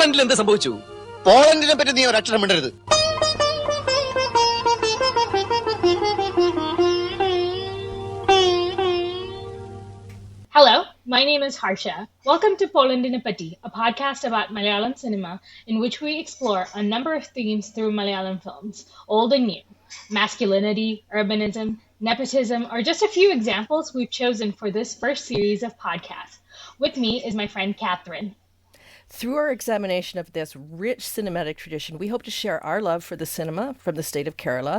പോളണ്ടിൽ എന്ത് സംഭവിച്ചു? പോളണ്ടിനെ പറ്റി നീ ഒരു അക്ഷരം മിണ്ടരുത്. Hello, my name is Harsha. Welcome to Polandine Patti, a podcast about Malayalam cinema in which we explore a number of themes through Malayalam films, old and new. Masculinity, urbanism, nepotism are just a few examples we've chosen for this first series of podcasts. With me is my friend Catherine. Through our examination of this rich cinematic tradition, we hope to share our love for the cinema from the state of Kerala,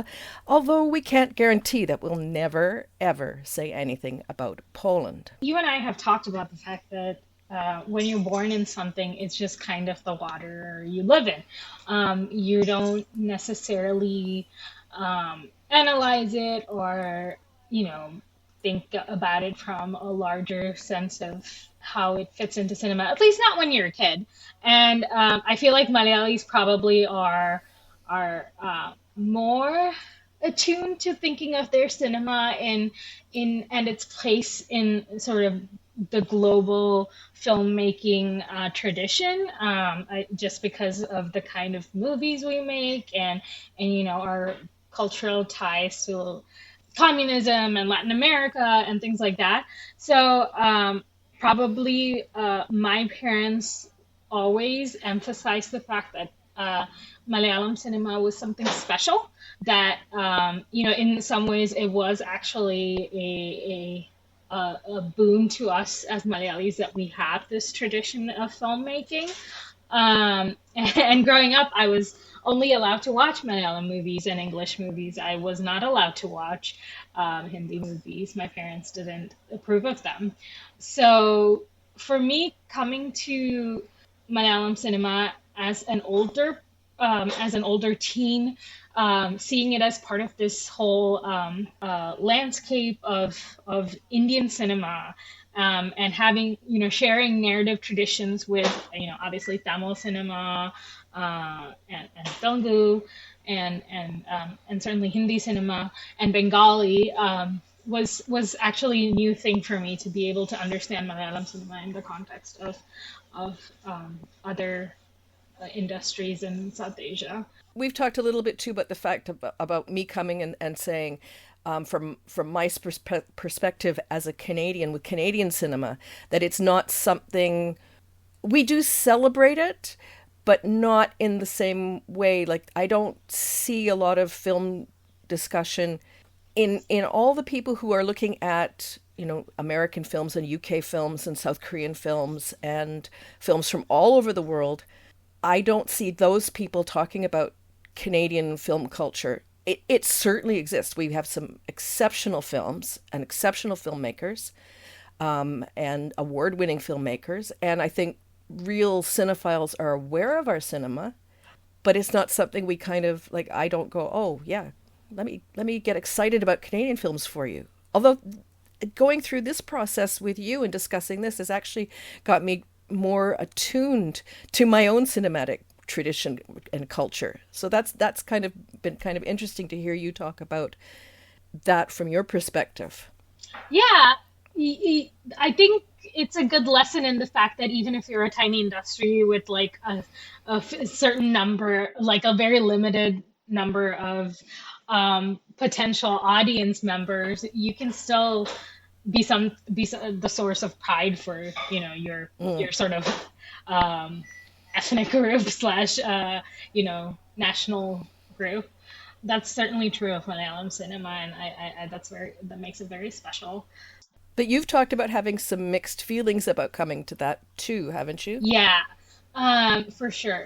although we can't guarantee that we'll never, ever say anything about Poland. You and I have talked about the fact that when you're born in something, it's just kind of the water you live in. You don't necessarily analyze it or, think about it from a larger sense of how it fits into cinema, at least not when you're a kid. And I feel like Malayalis probably are more attuned to thinking of their cinema and its place in sort of the global filmmaking tradition, just because of the kind of movies we make and our cultural ties to communism and Latin America and things like that. So probably my parents always emphasized the fact that Malayalam cinema was something special, that in some ways it was actually a boon to us as Malayalis that we have this tradition of filmmaking. And growing up, I was only allowed to watch Malayalam movies and English movies. I was not allowed to watch Hindi movies. My parents didn't approve of them. So for me, coming to Malayalam cinema as an older teen, seeing it as part of this whole landscape of Indian cinema, and having, sharing narrative traditions with, obviously Tamil cinema, and Telugu, and certainly Hindi cinema and Bengali, was actually a new thing for me to be able to understand Malayalam cinema in the context of other industries in South Asia. We've talked a little bit too about the fact about me coming and saying, from my perspective as a Canadian with Canadian cinema, that it's not something we do celebrate it, but not in the same way. Like, I don't see a lot of film discussion in all the people who are looking at, American films and UK films and South Korean films and films from all over the world. I don't see those people talking about Canadian film culture. It certainly exists. We have some exceptional films and exceptional filmmakers, and award-winning filmmakers. And I think real cinephiles are aware of our cinema, but it's not something we kind of like. I don't go, oh yeah, let me get excited about Canadian films for you. Although going through this process with you and discussing this has actually got me more attuned to my own cinematic tradition and culture. So that's kind of been kind of interesting to hear you talk about that from your perspective. Yeah, I think it's a good lesson in the fact that even if you're a tiny industry with like a certain number, like a very limited number of potential audience members, you can still be the source of pride for your sort of ethnic group / national group. That's certainly true of Malayalam cinema, and I that makes it very special. But you've talked about having some mixed feelings about coming to that too, haven't you? Yeah, for sure.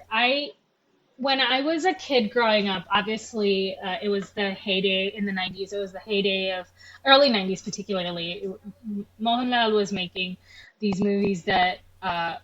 When I was a kid growing up, obviously it was the heyday in the 90s. It was the heyday of early 90s, particularly. Mohanlal was making these movies that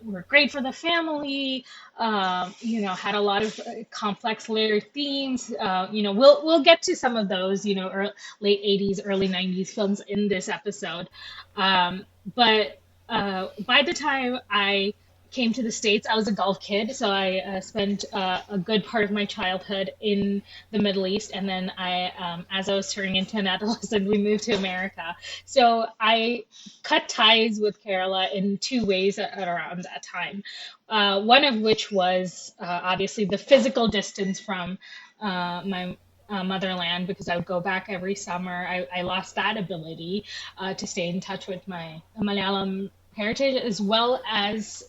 were great for the family, had a lot of complex layered themes. We'll get to some of those, late 80s, early 90s films in this episode. But by the time I came to the States, I was a Gulf kid, so I spent a good part of my childhood in the Middle East, and then as I was turning into an adolescent, we moved to America. So I cut ties with Kerala in two ways around that time. One of which was obviously the physical distance from my motherland, because I would go back every summer. I lost that ability to stay in touch with my Malayalam heritage, as well as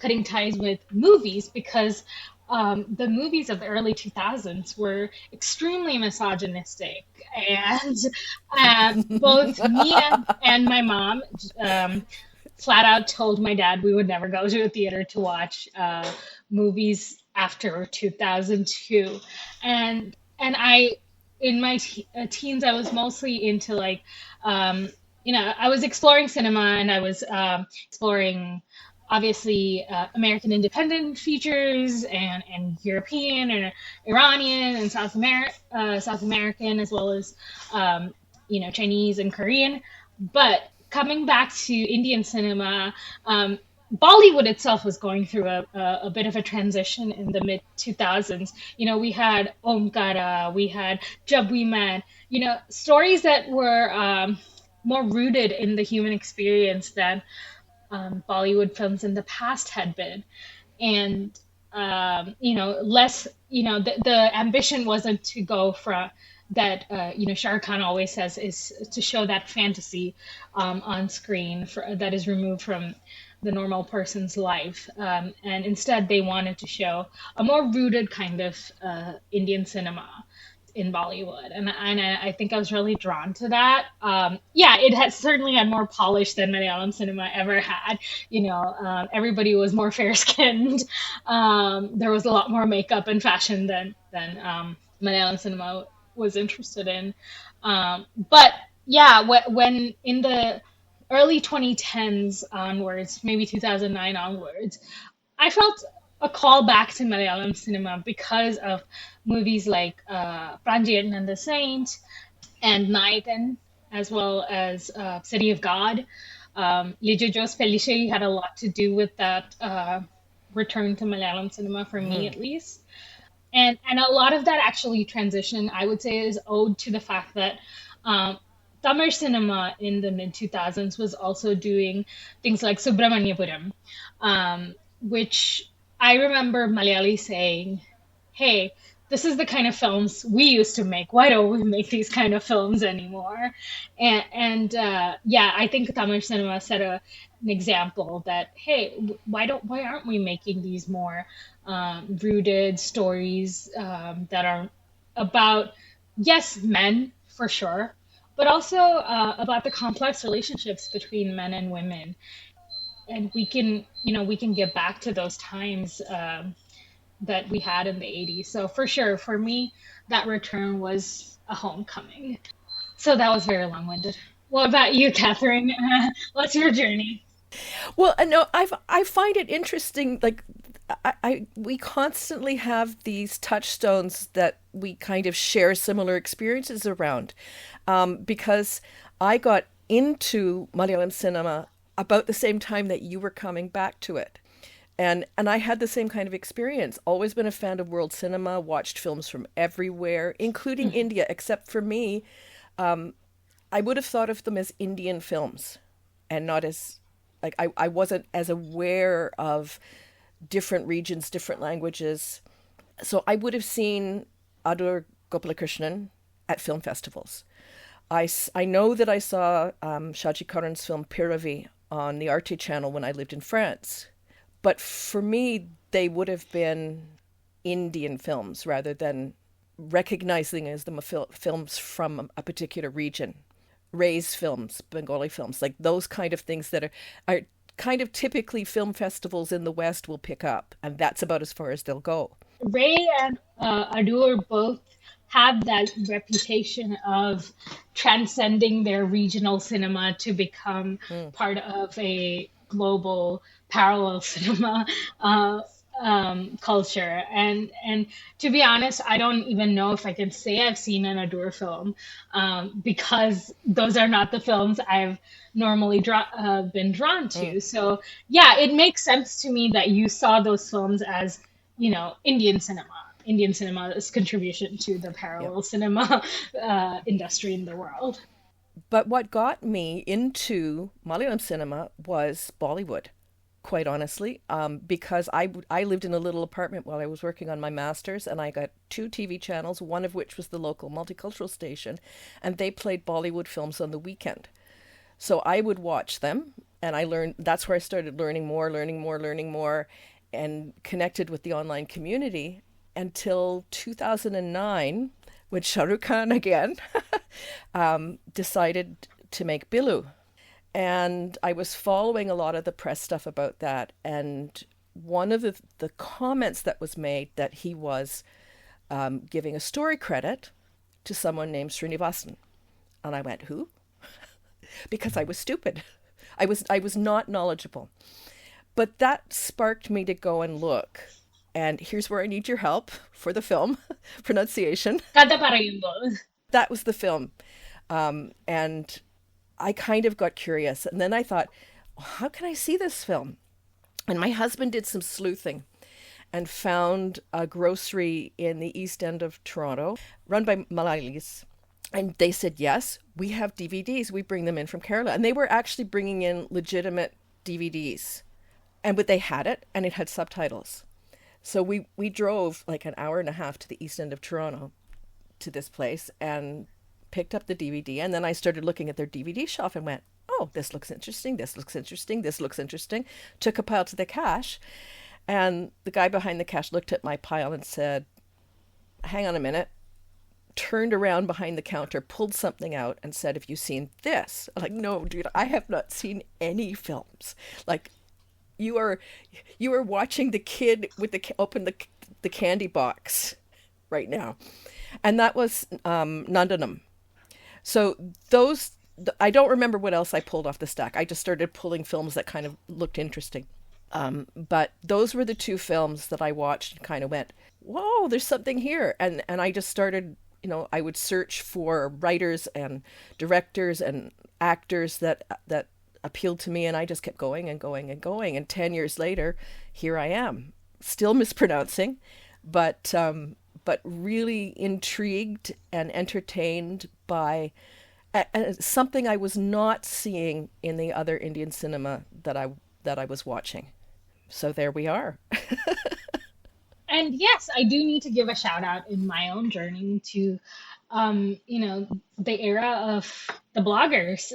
cutting ties with movies, because the movies of the early 2000s were extremely misogynistic, and both me and my mom flat out told my dad we would never go to a theater to watch movies after 2002. And I, in my teens, I was mostly into like I was exploring cinema, and I was exploring obviously American independent features, and European and Iranian and South American, as well as Chinese and Korean. But coming back to Indian cinema, Bollywood itself was going through a bit of a transition in the mid 2000s. We had Omkara, we had Jab We Met, stories that were more rooted in the human experience than Bollywood films in the past had been. And, less, the ambition wasn't to go from that, Shah Rukh Khan always says, is to show that fantasy on screen that is removed from the normal person's life. And instead, they wanted to show a more rooted kind of Indian cinema in Bollywood. And I think I was really drawn to that. It had certainly had more polish than Malayalam cinema ever had. Everybody was more fair-skinned. There was a lot more makeup and fashion than Malayalam cinema was interested in. When in the early 2010s onwards, maybe 2009 onwards, I felt a call back to Malayalam cinema because of movies like Pranjayan and the Saint and Nayakan, as well as City of God. Lijo Jos Pelliശ്ശേരി had a lot to do with that return to Malayalam cinema for me, at least. And a lot of that actually transition, I would say, is owed to the fact that Tamil cinema in the mid-2000s was also doing things like Subramaniapuram, which I remember Malayali saying, hey, this is the kind of films we used to make. Why don't we make these kind of films anymore? I think Tamil cinema set an example that, hey, why aren't we making these more rooted stories that are about, yes, men for sure, but also about the complex relationships between men and women. And we can get back to those times that we had in the 80s. So for sure, for me, that return was a homecoming. So that was very long-winded. What about you, Catherine? What's your journey? Well, no, I find it interesting. Like, we constantly have these touchstones that we kind of share similar experiences around, because I got into Malayalam cinema about the same time that you were coming back to it. And I had the same kind of experience. Always been a fan of world cinema, watched films from everywhere, including India, except for me, I would have thought of them as Indian films and not as, like, I wasn't as aware of different regions, different languages. So I would have seen Adur Gopalakrishnan at film festivals. I know that I saw Shaji Karan's film Piravi on the Arte channel when I lived in France. But for me, they would have been Indian films rather than recognizing as them films from a particular region. Ray's films, Bengali films, like those kind of things that are kind of typically film festivals in the West will pick up. And that's about as far as they'll go. Ray and Adur both have that reputation of transcending their regional cinema to become part of a global parallel cinema. culture. And to be honest, I don't even know if I can say I've seen an Adur film, because those are not the films I've normally been drawn to. So yeah, it makes sense to me that you saw those films as, Indian cinema's contribution to the Yep. parallel cinema industry in the world. But what got me into Malayalam cinema was Bollywood, quite honestly, because I lived in a little apartment while I was working on my master's, and I got two TV channels, one of which was the local multicultural station, and they played Bollywood films on the weekend. So I would watch them, and I learned. That's where I started learning more, and connected with the online community until 2009, when Shah Rukh Khan again decided to make Bilu. And I was following a lot of the press stuff about that. And one of the comments that was made that he was giving a story credit to someone named Srinivasan. And I went, who? Because I was stupid. I was not knowledgeable. But that sparked me to go and look. And here's where I need your help for the film pronunciation. Kada parayumbol. That was the film. And I kind of got curious. And then I thought, how can I see this film? And my husband did some sleuthing and found a grocery in the East End of Toronto run by Malayalis. And they said, yes, we have DVDs. We bring them in from Kerala. And they were actually bringing in legitimate DVDs. But they had it, and it had subtitles. So we drove like an hour and a half to the East End of Toronto to this place and picked up the DVD. And then I started looking at their DVD shelf and went, oh, this looks interesting. This looks interesting. This looks interesting. Took a pile to the cash. And the guy behind the cash looked at my pile and said, hang on a minute. Turned around behind the counter, pulled something out and said, have you seen this? I'm like, no, dude, I have not seen any films. Like, you are watching the kid with open the candy box right now. And that was Nandanam. So I don't remember what else I pulled off the stack. I just started pulling films that kind of looked interesting. But those were the two films that I watched and kind of went, whoa, there's something here. And I just started, I would search for writers and directors and actors that appealed to me, and I just kept going and going and going. And 10 years later, here I am, still mispronouncing, but really intrigued and entertained by something I was not seeing in the other Indian cinema that I was watching. So there we are. And yes, I do need to give a shout out in my own journey to, the era of the bloggers,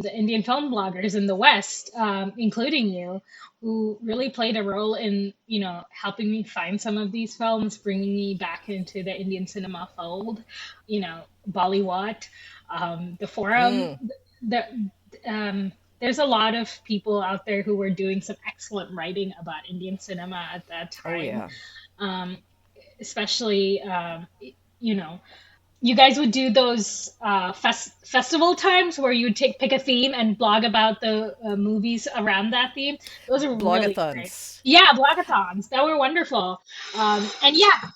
the Indian film bloggers in the West, including you, who really played a role in, helping me find some of these films, bringing me back into the Indian cinema fold, Bollywood, the forum, there's a lot of people out there who were doing some excellent writing about Indian cinema at that Oh time. yeah. Especially, you guys would do those festival times where you would pick a theme and blog about the movies around that theme. Those are really great. Blogathons. Yeah, blogathons. That were wonderful. And yeah,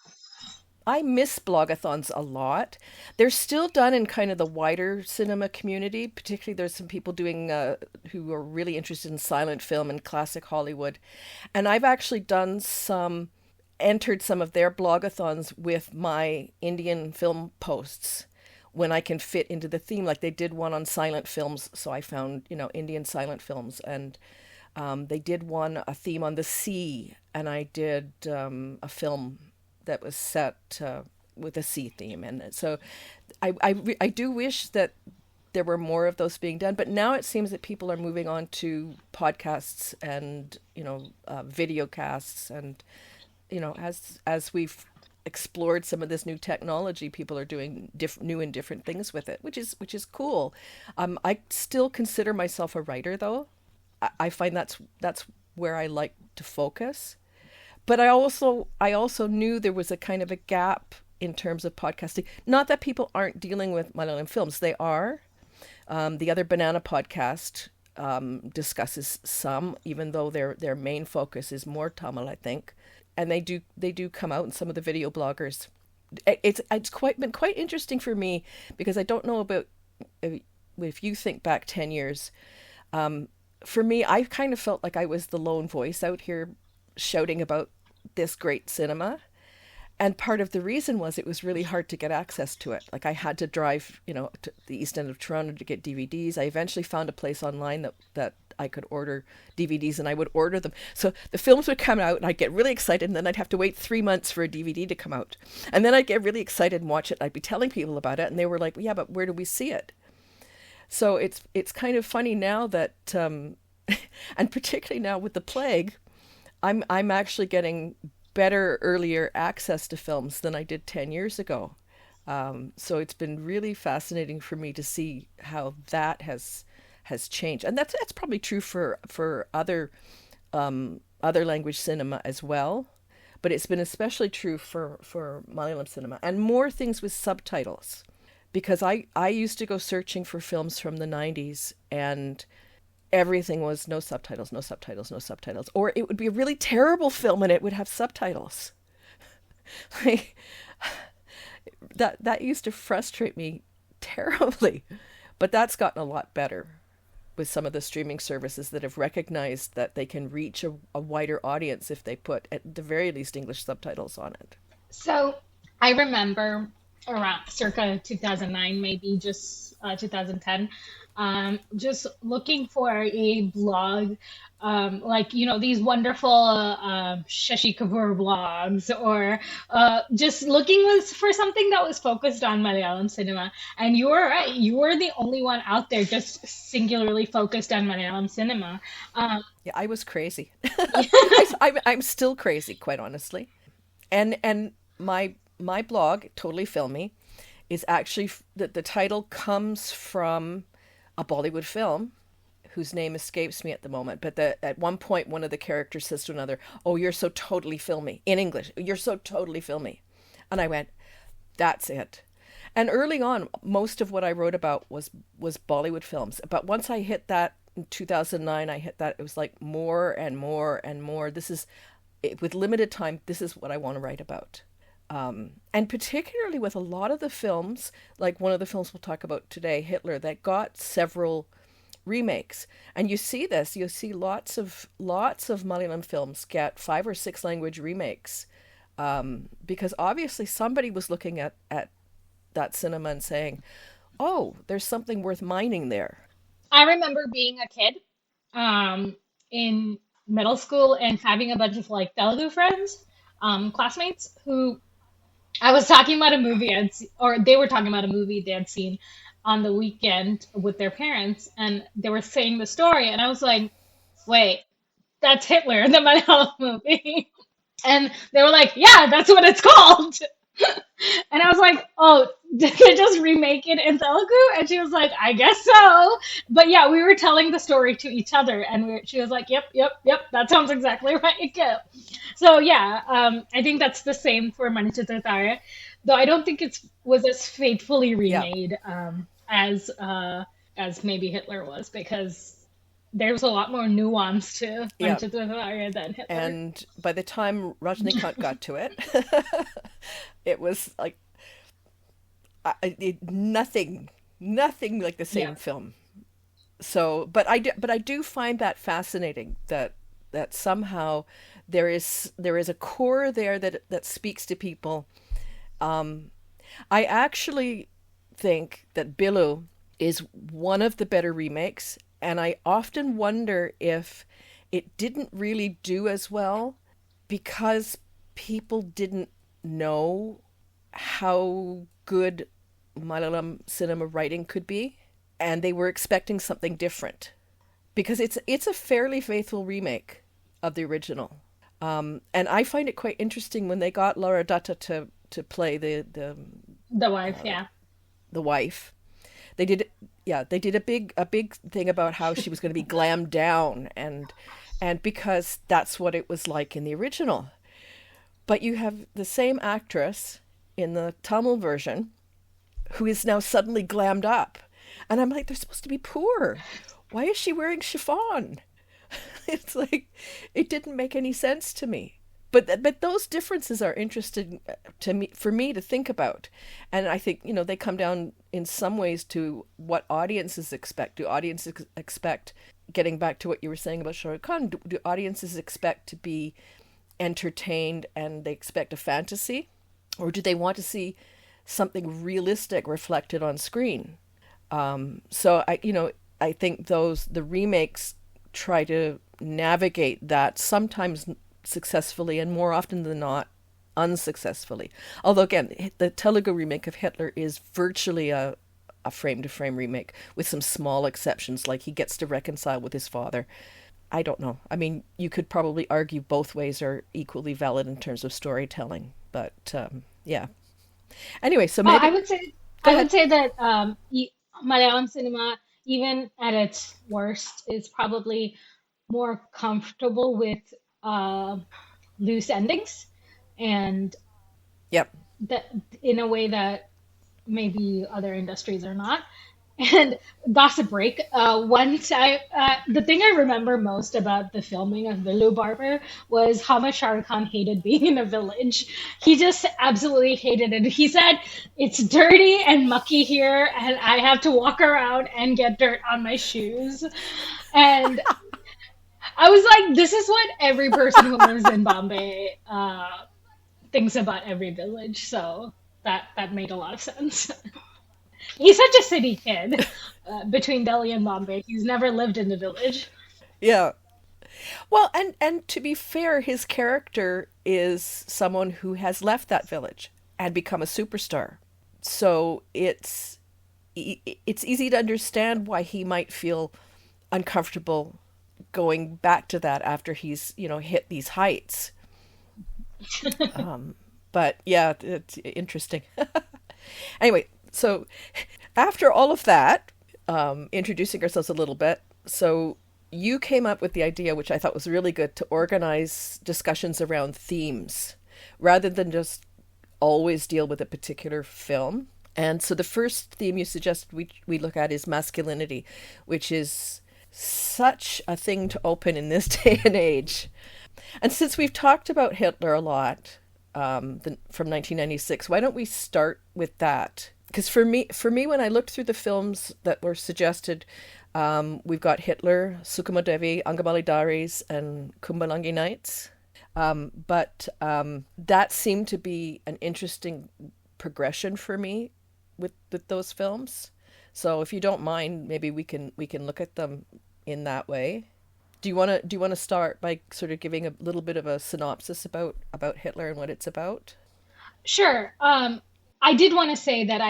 I miss blogathons a lot. They're still done in kind of the wider cinema community. Particularly, there's some people doing who are really interested in silent film and classic Hollywood. And I've actually entered some of their blogathons with my Indian film posts when I can fit into the theme. Like they did one on silent films, so I found, Indian silent films. And they did a theme on the sea, and I did a film that was set with a sea theme. And so I do wish that there were more of those being done, but now it seems that people are moving on to podcasts and, video casts. And, as we've explored some of this new technology, people are doing new and different things with it, which is cool. I still consider myself a writer, though. I find that's where I like to focus. But I also knew there was a kind of a gap in terms of podcasting. Not that people aren't dealing with Malayalam films. They are. The other Banana podcast discusses some, even though their main focus is more Tamil, I think. and they do come out, and some of the video bloggers. It's been quite interesting for me, because I don't know about if you think back 10 years. For me, I kind of felt like I was the lone voice out here shouting about this great cinema. And part of the reason was it was really hard to get access to it. Like, I had to drive, to the east end of Toronto to get DVDs. I eventually found a place online that I could order DVDs, and I would order them. So the films would come out and I'd get really excited, and then I'd have to wait 3 months for a DVD to come out. And then I'd get really excited and watch it. I'd be telling people about it, and they were like, well, yeah, but where do we see it? So it's kind of funny now that, and particularly now with the plague, I'm actually getting better, earlier access to films than I did 10 years ago. So it's been really fascinating for me to see how that has changed, and that's probably true for other language cinema as well, but it's been especially true for Malayalam cinema, and more things with subtitles, because I used to go searching for films from the 90s, and everything was no subtitles, no subtitles, no subtitles. Or it would be a really terrible film and it would have subtitles. Like, that used to frustrate me terribly. But that's gotten a lot better with some of the streaming services that have recognized that they can reach a wider audience if they put, at the very least, English subtitles on it. So I remember around circa 2009, maybe just 2010, just looking for a blog, these wonderful Shashi Kapoor blogs, or just looking for something that was focused on Malayalam cinema. And you were right, you were the only one out there just singularly focused on Malayalam cinema. Yeah, I was crazy. I'm still crazy, quite honestly. And my blog, Totally Filmy, is actually, the title comes from a Bollywood film whose name escapes me at the moment. But at one point, one of the characters says to another, "Oh, you're so totally filmy," in English. "You're so totally filmy." And I went, that's it. And early on, most of what I wrote about was Bollywood films. But once I hit that in 2009, it was like more and more and more. With limited time, this is what I want to write about. And particularly with a lot of the films, like one of the films we'll talk about today, Hitler, that got several remakes. And you see lots of Malayalam films get 5 or 6 language remakes, because obviously somebody was looking at that cinema and saying, oh, there's something worth mining there. I remember being a kid in middle school and having a bunch of Telugu friends, classmates, who I was talking about a movie, or they were talking about a movie they had seen on the weekend with their parents, and they were saying the story, and I was like, wait, that's Hitler, the Malayalam movie. And they were like, yeah, that's what it's called. And I was like, oh, did they just remake it in Telugu? And she was like, I guess so. But yeah, we were telling the story to each other, and she was like, yep, that sounds exactly right. So yeah, I think that's the same for Manichitrathaya, though I don't think it was as faithfully remade as maybe Hitler was, because there's a lot more nuance to Manichitrathaya than Hitler. And by the time Rajnikant got to it, it was like nothing like the same film. So, but I do find that fascinating, that somehow there is a core there that speaks to people. I actually think that Bilu is one of the better remakes, and I often wonder if it didn't really do as well because people didn't know how good Malayalam cinema writing could be, and they were expecting something different, because it's a fairly faithful remake of the original. And I find it quite interesting when they got Laura Dutta to play the wife, the wife. They did a big thing about how she was going to be glammed down, and because that's what it was like in the original. But you have the same actress in the Tamil version who is now suddenly glammed up. And I'm like, they're supposed to be poor. Why is she wearing chiffon? It's like, it didn't make any sense to me, but those differences are interesting to me, for me to think about. And I think, they come down in some ways to what audiences expect. Do audiences expect, getting back to what you were saying about Shah Rukh Khan, do audiences expect to be entertained and they expect a fantasy, or do they want to see something realistic reflected on screen? So I think the remakes try to navigate that, sometimes successfully and more often than not unsuccessfully. Although again, the Telugu remake of Hitler is virtually a frame-to-frame remake, with some small exceptions, like he gets to reconcile with his father. I don't know. I mean, you could probably argue both ways are equally valid in terms of storytelling, but yeah. Anyway, so Well, maybe go I ahead. would say that Malayalam cinema, even at its worst, is probably more comfortable with uh, loose endings, and Yep. that in a way that maybe other industries are not. And gossip break. The thing I remember most about the filming of Villu Barber was how much Shah Rukh Khan hated being in a village. He just absolutely hated it. He said, "It's dirty and mucky here, and I have to walk around and get dirt on my shoes." And I was like, "This is what every person who lives in Bombay thinks about every village." So that made a lot of sense. He's such a city kid between Delhi and Bombay. He's never lived in the village. Yeah. Well, and to be fair, his character is someone who has left that village and become a superstar. So it's easy to understand why he might feel uncomfortable going back to that after he's, hit these heights. But yeah, it's interesting. Anyway, so after all of that, introducing ourselves a little bit, so you came up with the idea, which I thought was really good, to organize discussions around themes rather than just always deal with a particular film. And so the first theme you suggested we look at is masculinity, which is such a thing to open in this day and age. And since we've talked about Hitler a lot, from 1996, why don't we start with that? Because for me, when I looked through the films that were suggested, we've got Hitler, Sukhamo Devi, Angamali Diaries, and Kumbalangi Nights. But that seemed to be an interesting progression for me with those films. So if you don't mind, maybe we can look at them in that way. Do you want to start by sort of giving a little bit of a synopsis about Hitler and what it's about? Sure. I did want to say that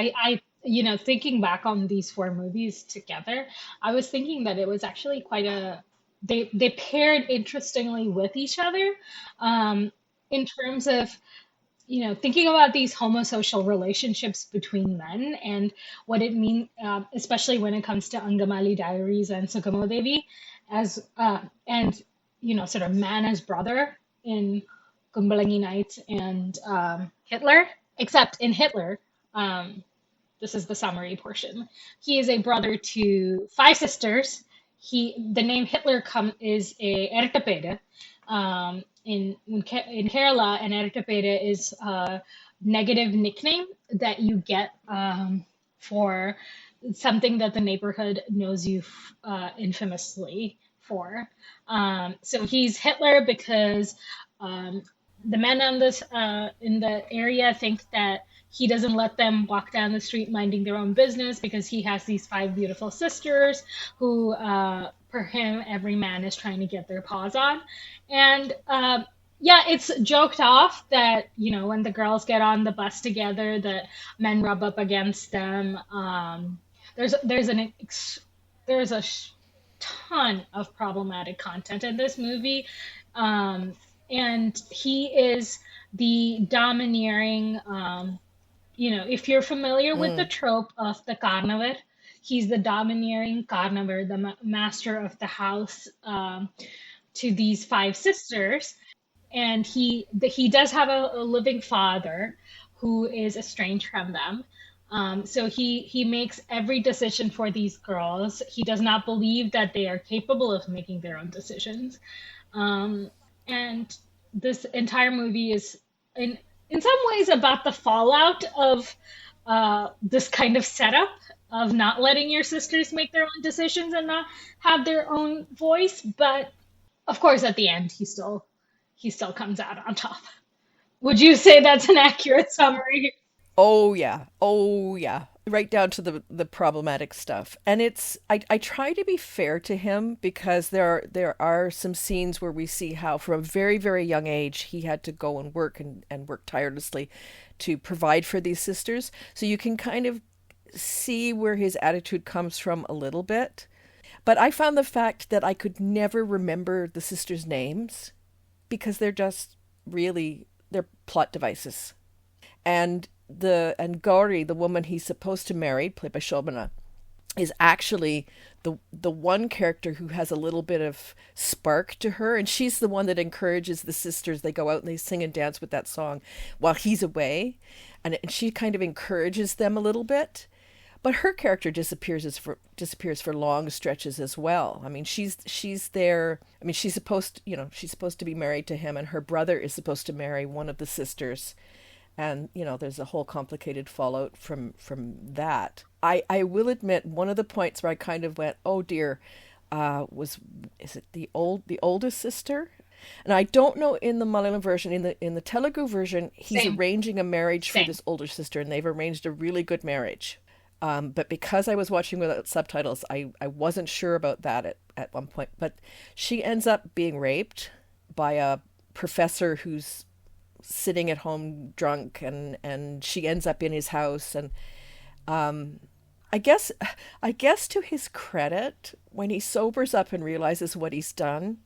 thinking back on these four movies together, I was thinking that it was actually they paired interestingly with each other, in terms of, thinking about these homosocial relationships between men and what it means, especially when it comes to Angamali Diaries and Sukhamo Devi, as and sort of man as brother in Kumbalangi Nights and Hitler. Except in Hitler, this is the summary portion. He is a brother to five sisters. The name Hitler is a ertapede. In Kerala, an ertapede is a negative nickname that you get for something that the neighborhood knows you infamously for. So he's Hitler because the men on this in the area think that he doesn't let them walk down the street minding their own business because he has these five beautiful sisters who, for him, every man is trying to get their paws on. And yeah, it's joked off that, when the girls get on the bus together, that men rub up against them. There's a ton of problematic content in this movie. And he is the domineering, if you're familiar with the Mm, trope of the carnivore, he's the domineering carnivore, the master of the house, to these five sisters. And he does have a living father who is estranged from them. So he makes every decision for these girls. He does not believe that they are capable of making their own decisions. Um, and this entire movie is in some ways about the fallout of this kind of setup of not letting your sisters make their own decisions and not have their own voice. But of course, at the end, he still comes out on top. Would you say that's an accurate summary? Oh yeah. Oh yeah. Right down to the problematic stuff. And I try to be fair to him because there are some scenes where we see how from a very, very young age he had to go and work tirelessly to provide for these sisters. So you can kind of see where his attitude comes from a little bit. But I found the fact that I could never remember the sisters' names because they're just really they're plot devices. And Gauri, the woman he's supposed to marry, played by Shobana, is actually the one character who has a little bit of spark to her, and she's the one that encourages the sisters. They go out and they sing and dance with that song while he's away, and she kind of encourages them a little bit. But her character disappears for long stretches as well. I mean, she's there. I mean, she's supposed to be married to him, and her brother is supposed to marry one of the sisters, and there's a whole complicated fallout from that. I will admit one of the points where I kind of went, oh dear, is it the oldest sister? And I don't know in the Malayalam version, in the Telugu version, he's Same. arranging a marriage for Same. this older sister, and they've arranged a really good marriage. But because I was watching without subtitles, I wasn't sure about that at one point. But she ends up being raped by a professor who's sitting at home drunk, and she ends up in his house. And I guess to his credit, when he sobers up and realizes what he's done,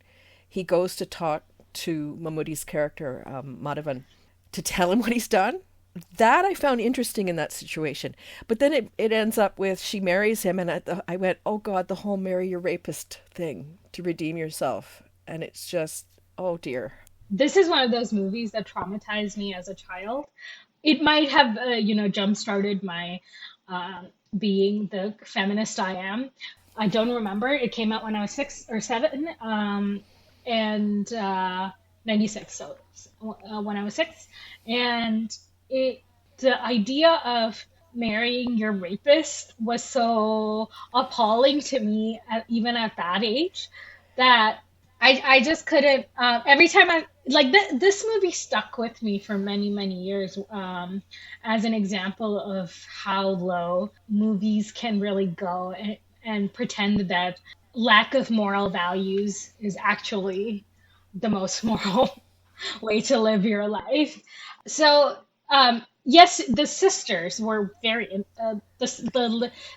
he goes to talk to Mammootty's character, Madhavan, to tell him what he's done. That I found interesting in that situation. But then it ends up with she marries him, and I went, oh God, the whole marry your rapist thing to redeem yourself. And it's just, oh dear. This is one of those movies that traumatized me as a child. It might have, jump started my being the feminist I am. I don't remember. It came out when I was 6 or 7, and 96. So when I was 6, and the idea of marrying your rapist was so appalling to me, even at that age, that I just couldn't. Every time I like this movie stuck with me for many, many years, as an example of how low movies can really go, and pretend that lack of moral values is actually the most moral way to live your life. So, yes, the sisters were very,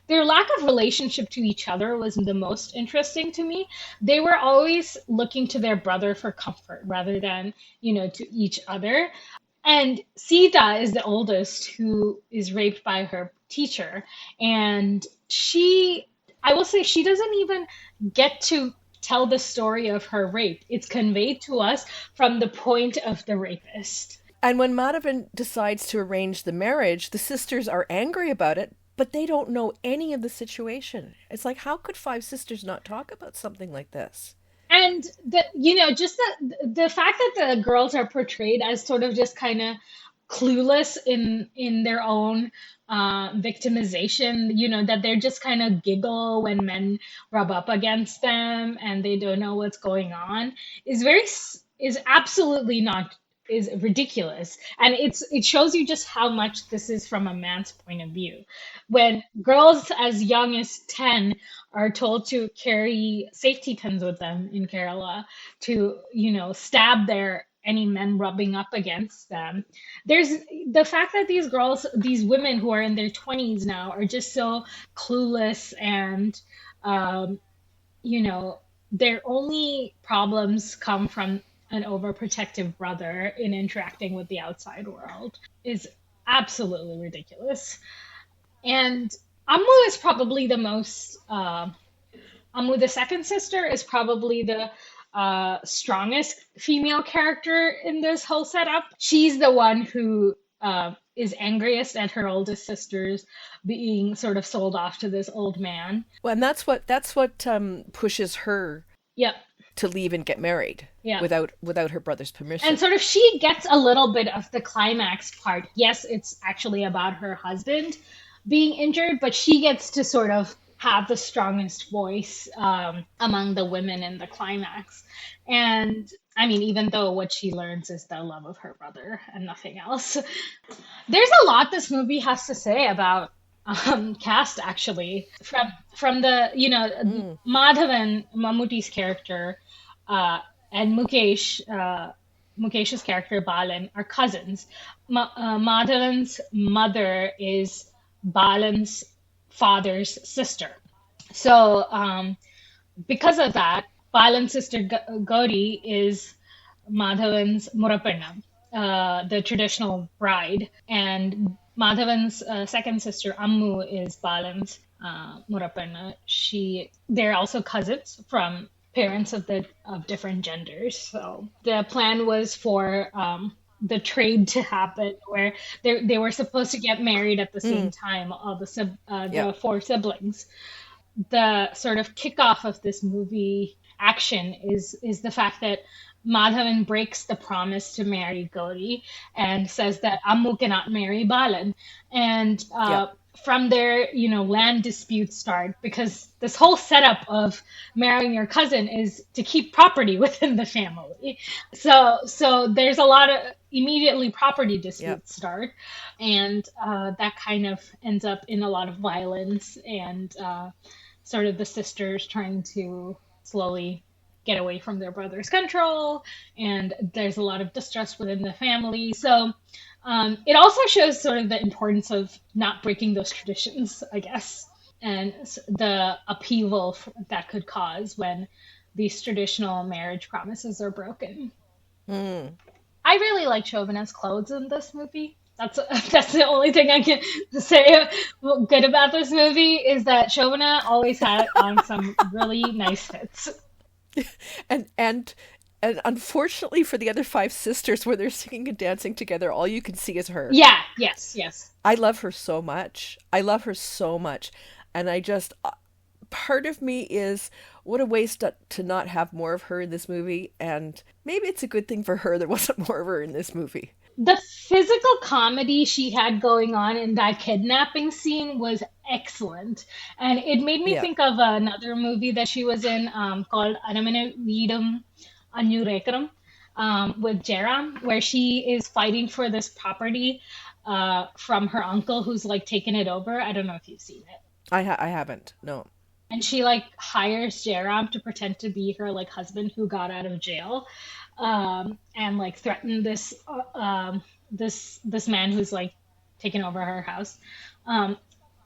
their lack of relationship to each other was the most interesting to me. They were always looking to their brother for comfort rather than, to each other. And Sita is the oldest, who is raped by her teacher. And I will say, she doesn't even get to tell the story of her rape. It's conveyed to us from the point of the rapist. And when Madhavan decides to arrange the marriage, the sisters are angry about it, but they don't know any of the situation. It's like, how could 5 sisters not talk about something like this? And just the fact that the girls are portrayed as sort of just kind of clueless in their own victimization, that they're just kind of giggle when men rub up against them and they don't know what's going on, is absolutely not, is ridiculous. And it shows you just how much this is from a man's point of view. When girls as young as 10 are told to carry safety pins with them in Kerala to, stab any men rubbing up against them. There's the fact that these women who are in their 20s now are just so clueless, and, their only problems come from an overprotective brother in interacting with the outside world, is absolutely ridiculous. And Ammu is probably the most, Ammu, the second sister, is probably the strongest female character in this whole setup. She's the one who is angriest at her oldest sisters being sort of sold off to this old man. Well, and that's what pushes her Yep. to leave and get married Yeah. without her brother's permission. And sort of she gets a little bit of the climax part. Yes, it's actually about her husband being injured, but she gets to sort of have the strongest voice among the women in the climax. And I mean, even though what she learns is the love of her brother and nothing else. There's a lot this movie has to say about cast, actually, from the Madhavan, Mammootty's character, and Mukesh's character Balan are cousins. Madhavan's mother is Balan's father's sister. So because of that, Balan's sister Gauri is Madhavan's Murapanna, the traditional bride, and Madhavan's second sister Ammu is Balan's Murapanna. They're also cousins from parents of different genders. So the plan was for the trade to happen, where they were supposed to get married at the same time, all the four siblings. The sort of kickoff of this movie action is the fact that Madhavan breaks the promise to marry Gauri and says that Ammu cannot marry Balan. And from there, land disputes start, because this whole setup of marrying your cousin is to keep property within the family. So there's a lot of immediately property disputes start. And that kind of ends up in a lot of violence and sort of the sisters trying to slowly get away from their brother's control, and there's a lot of distrust within the family. So it also shows sort of the importance of not breaking those traditions, I guess, and the upheaval that could cause when these traditional marriage promises are broken. I really like Shobana's clothes in this movie. That's the only thing I can say good about this movie, is that Shobana always had on some really nice fits. And unfortunately for the other five sisters, where they're singing and dancing together, all you can see is her. Yeah, yes. I love her so much. And I just, part of me is, what a waste to not have more of her in this movie. And maybe it's a good thing for her there wasn't more of her in this movie. The physical comedy she had going on in that kidnapping scene was excellent. And it made me think of another movie that she was in called Aramane Veedam Anyurekaram with Jairam, where she is fighting for this property from her uncle who's like taken it over. I don't know if you've seen it. I haven't, no. And she like hires Jairam to pretend to be her like husband who got out of jail. And like threaten this man who's like taken over her house.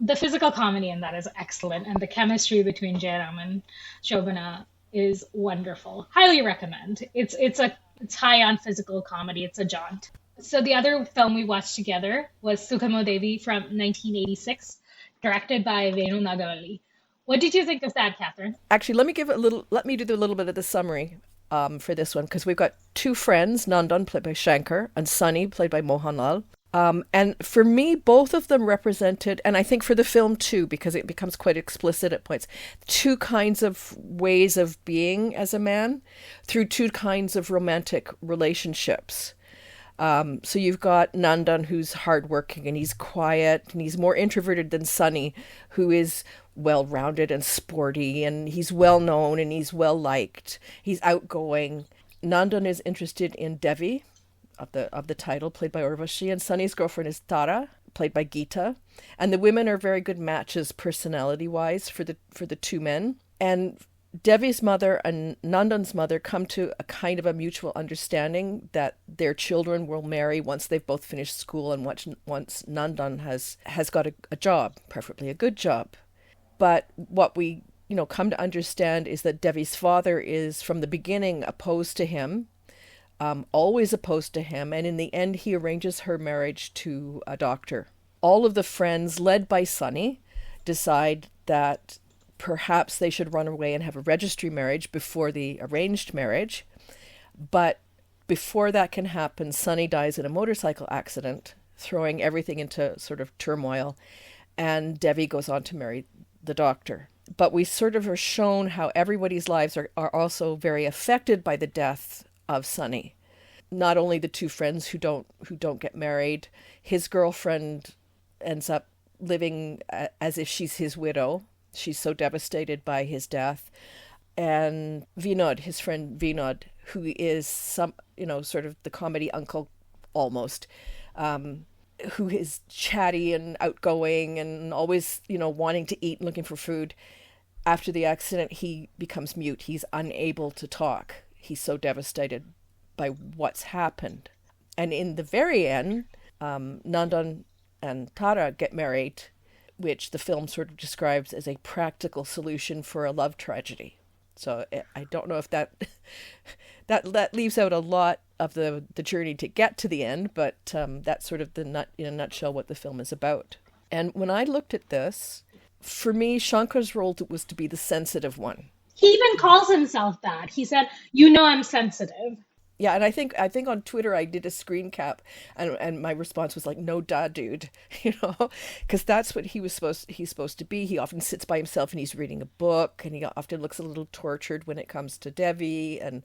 The physical comedy in that is excellent, and the chemistry between Jairam and Shobana is wonderful. Highly recommend. It's high on physical comedy. It's a jaunt. So the other film we watched together was Sukhamo Devi from 1986, directed by Venu Nagavalli. What did you think of that, Catherine? Actually, let me do a little bit of the summary for this one, because we've got two friends, Nandan, played by Shankar, and Sunny, played by Mohanlal. And for me, both of them represented, and I think for the film too, because it becomes quite explicit at points, two kinds of ways of being as a man through two kinds of romantic relationships. So you've got Nandan, who's hardworking and he's quiet and he's more introverted than Sunny, who is well-rounded and sporty, and he's well-known and he's well-liked. He's outgoing. Nandan is interested in Devi, of the title, played by Urvashi, and Sunny's girlfriend is Tara, played by Geeta. And the women are very good matches personality-wise for the two men. And Devi's mother and Nandan's mother come to a kind of a mutual understanding that their children will marry once they've both finished school and once Nandan has got a job, preferably a good job. But what we come to understand is that Devi's father is from the beginning opposed to him, always opposed to him, and in the end he arranges her marriage to a doctor. All of the friends, led by Sunny, decide that perhaps they should run away and have a registry marriage before the arranged marriage. But before that can happen, Sunny dies in a motorcycle accident, throwing everything into sort of turmoil, and Devi goes on to marry the doctor. but we sort of are shown how everybody's lives are also very affected by the death of Sonny. Not only the two friends who don't get married, his girlfriend ends up living as if she's his widow. She's so devastated by his death. And Vinod, his friend Vinod, who is sort of the comedy uncle almost, who is chatty and outgoing and always, wanting to eat and looking for food. After the accident, he becomes mute. He's unable to talk. He's so devastated by what's happened. And in the very end, Nandan and Tara get married, which the film sort of describes as a practical solution for a love tragedy. So I don't know if that that leaves out a lot of the journey to get to the end, but that's sort of in a nutshell what the film is about. And when I looked at this, for me, Shankar's role was to be the sensitive one. He even calls himself that. He said, I'm sensitive. Yeah, and I think on Twitter I did a screen cap, and my response was like, "No, duh, dude," because that's what he's supposed to be. He often sits by himself and he's reading a book, and he often looks a little tortured when it comes to Devi, and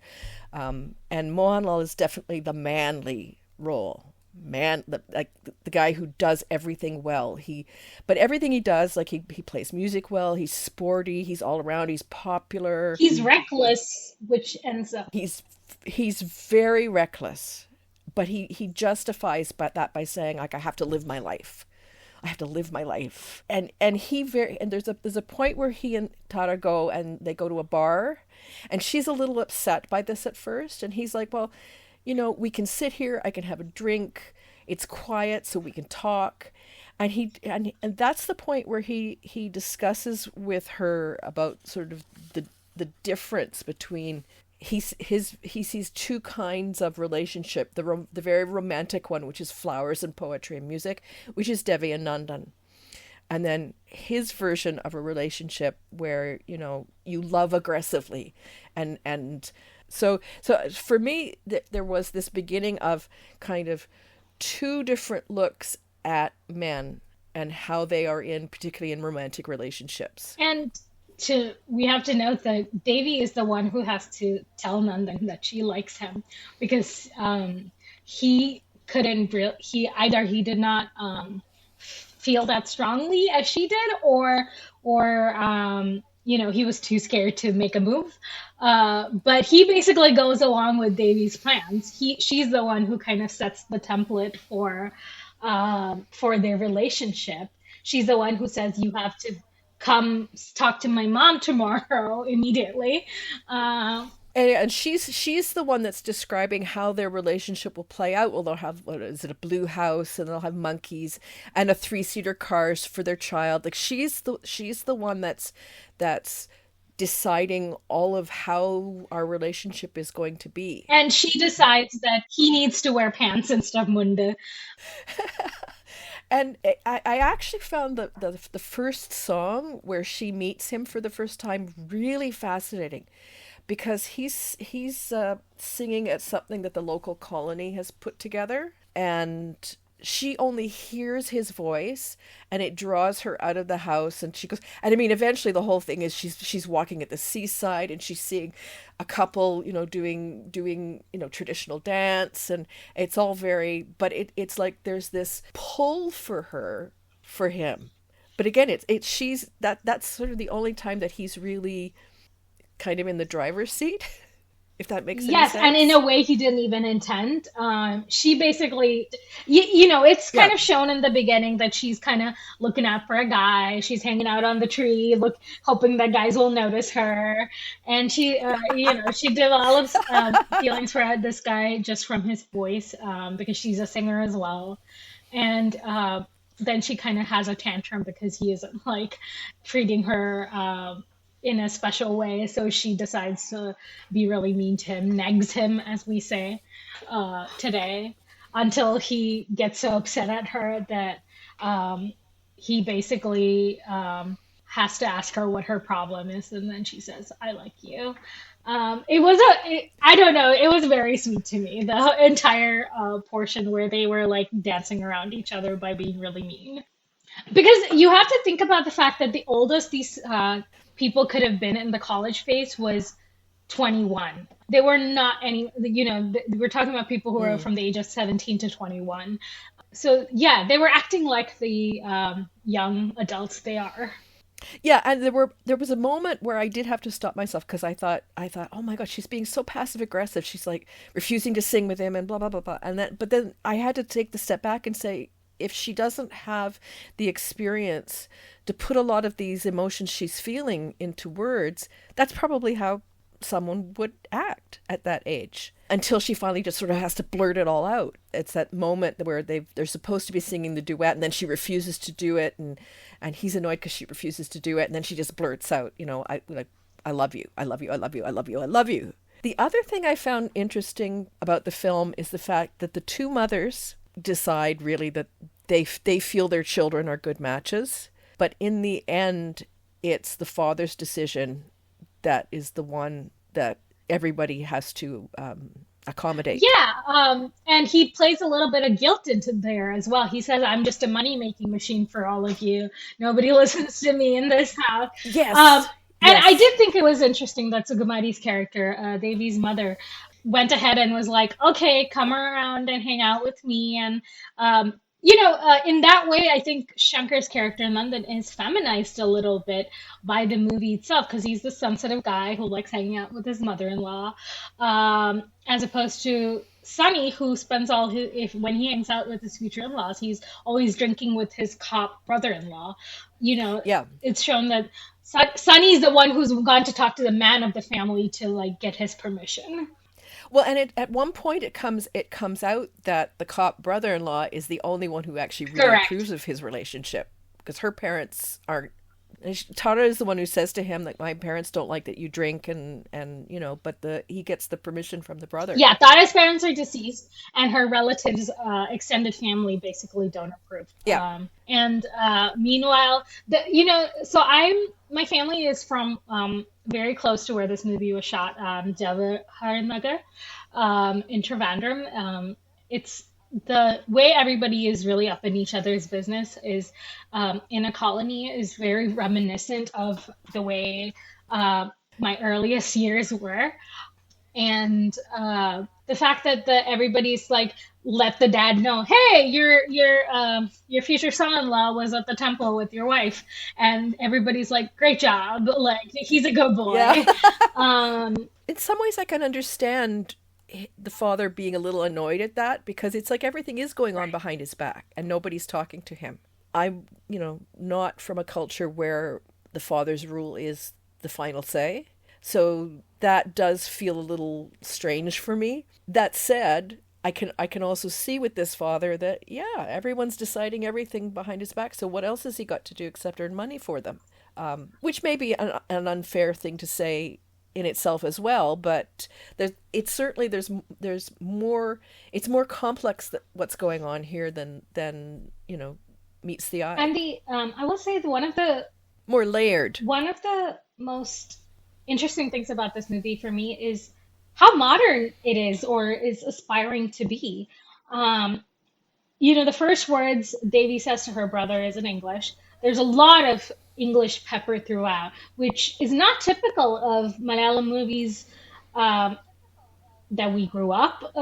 Mohanlal is definitely the manly role, the guy who does everything well. But everything he does, like he plays music well, he's sporty, he's all around, he's popular, he's reckless, which ends up he's very reckless, but he justifies that by saying, like, I have to live my life. I have to live my life. And there's a point where he and Tara go and they go to a bar, and she's a little upset by this at first, and he's like, well, we can sit here, I can have a drink, it's quiet so we can talk. And that's the point where he discusses with her about sort of the difference between he sees two kinds of relationship, the very romantic one, which is flowers and poetry and music, which is Devi and Nandan, and then his version of a relationship where you love aggressively, and so for me there was this beginning of kind of two different looks at men and how they are particularly in romantic relationships. And we have to note that Devi is the one who has to tell Nandan that she likes him, because he either he did not feel that strongly as she did, or he was too scared to make a move. But he basically goes along with Devi's plans. She's the one who kind of sets the template for their relationship. She's the one who says, you have to come talk to my mom tomorrow immediately. And she's the one that's describing how their relationship will play out. Well, they'll have, what is it, a blue house, and they'll have monkeys and a 3-seater cars for their child. Like she's the one that's deciding all of how our relationship is going to be. And she decides that he needs to wear pants instead of munda. And I actually found the first song where she meets him for the first time really fascinating, because he's singing at something that the local colony has put together, and she only hears his voice, and it draws her out of the house, and she goes, and I mean, eventually the whole thing is she's walking at the seaside, and she's seeing a couple, doing traditional dance, and it's all very, but it's like there's this pull for him. But again, that's sort of the only time that he's really kind of in the driver's seat. If that makes sense. Yes, and in a way he didn't even intend. She basically, it's kind of shown in the beginning that she's kind of looking out for a guy. She's hanging out on the tree, hoping that guys will notice her. And she, she develops feelings for this guy just from his voice, because she's a singer as well. And then she kind of has a tantrum because he isn't treating her in a special way, so she decides to be really mean to him, negs him, as we say today, until he gets so upset at her that he basically has to ask her what her problem is, and then she says, "I like you." I don't know, it was very sweet to me, the entire portion where they were dancing around each other by being really mean. Because you have to think about the fact that the oldest these people could have been in the college phase was 21. They were not any, we're talking about people who are from the age of 17 to 21. So yeah, they were acting like the young adults they are. Yeah, and there was a moment where I did have to stop myself because I thought, oh my God, she's being so passive aggressive. She's like refusing to sing with him and blah blah blah blah. But then I had to take the step back and say, if she doesn't have the experience to put a lot of these emotions she's feeling into words, that's probably how someone would act at that age until she finally just sort of has to blurt it all out. It's that moment where they're supposed to be singing the duet and then she refuses to do it, and he's annoyed because she refuses to do it, and then she just blurts out, I love you, I love you, I love you, I love you, I love you. The other thing I found interesting about the film is the fact that the two mothers decide really that they feel their children are good matches, but in the end it's the father's decision that is the one that everybody has to accommodate. Yeah, and he plays a little bit of guilt into there as well. He says, "I'm just a money-making machine for all of you. Nobody listens to me in this house." Yes. And Yes. I did think it was interesting that Sugamadi's character, Devi's mother, went ahead and was like, "Okay, come around and hang out with me." And in that way, I think Shankar's character in London is feminized a little bit by the movie itself because he's the sensitive guy who likes hanging out with his mother-in-law, as opposed to Sonny, who spends all his if when he hangs out with his future in-laws, he's always drinking with his cop brother-in-law. Yeah. It's shown that Sonny's the one who's gone to talk to the man of the family to like get his permission. Well, and at one point it comes out that the cop brother-in-law is the only one who actually really Correct. approves of his relationship because her parents aren't. Tara is the one who says to him, like, my parents don't like that you drink, and but he gets the permission from the brother. Yeah, Tara's parents are deceased, and her relatives, extended family, basically don't approve. Yeah. And meanwhile, my family is from very close to where this movie was shot, Jawaharnagar, in Trivandrum. It's the way everybody is really up in each other's business is in a colony is very reminiscent of the way my earliest years were. And the fact that everybody's like let the dad know, hey, your future son-in-law was at the temple with your wife, and everybody's like, great job, like he's a good boy. Yeah. um, In some ways, I can understand the father being a little annoyed at that because it's like everything is going on behind his back and nobody's talking to him. I'm, not from a culture where the father's rule is the final say. So that does feel a little strange for me. That said, I can also see with this father that, yeah, everyone's deciding everything behind his back. So what else has he got to do except earn money for them? Which may be an unfair thing to say in itself as well, but there's more. It's more complex what's going on here than meets the eye. and I will say that More layered. one of the most interesting things about this movie for me is how modern it is or is aspiring to be. Um, the first words Devi says to her brother is in English. There's a lot of English pepper throughout, which is not typical of Malayalam movies that we grew up,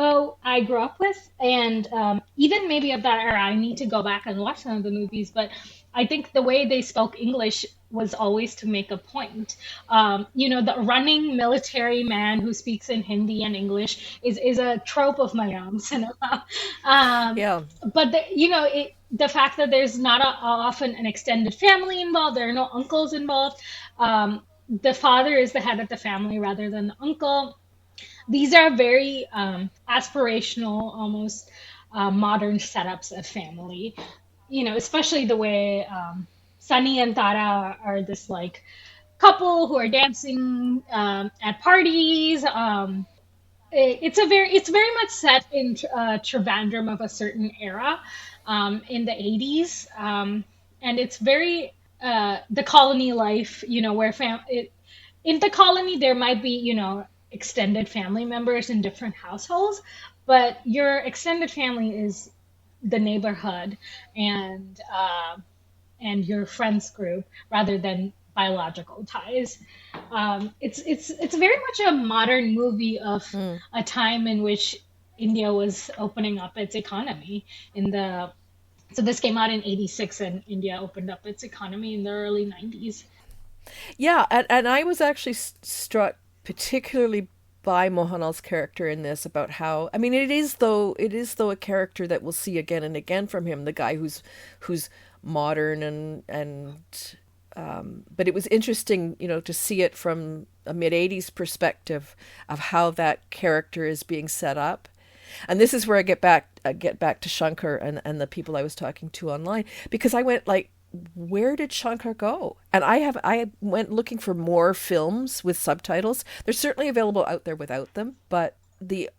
I grew up with, and even maybe of that era. I need to go back and watch some of the movies, but I think the way they spoke English was always to make a point. The running military man who speaks in Hindi and English is a trope of Malayalam cinema. Yeah. But the fact that there's not often an extended family involved, there are no uncles involved. The father is the head of the family rather than the uncle. These are very aspirational, almost modern setups of family. Especially the way Sunny and Tara are this like couple who are dancing at parties. It's very much set in Trivandrum of a certain era in the 80s, and it's very the colony life. Where in the colony there might be extended family members in different households, but your extended family is the neighborhood, and and your friends group rather than biological ties. It's very much a modern movie of a time in which India was opening up its economy in the so this came out in 86 and India opened up its economy in the early 90s. Yeah, and I was actually struck particularly by Mohanlal's character in this, about how, I mean, it is though a character that we'll see again and again from him, the guy who's modern and but it was interesting, to see it from a mid-80s perspective of how that character is being set up. And this is where I get back to Shankar and the people I was talking to online, because I went like, where did Shankar go? And I went looking for more films with subtitles. They're certainly available out there without them, but the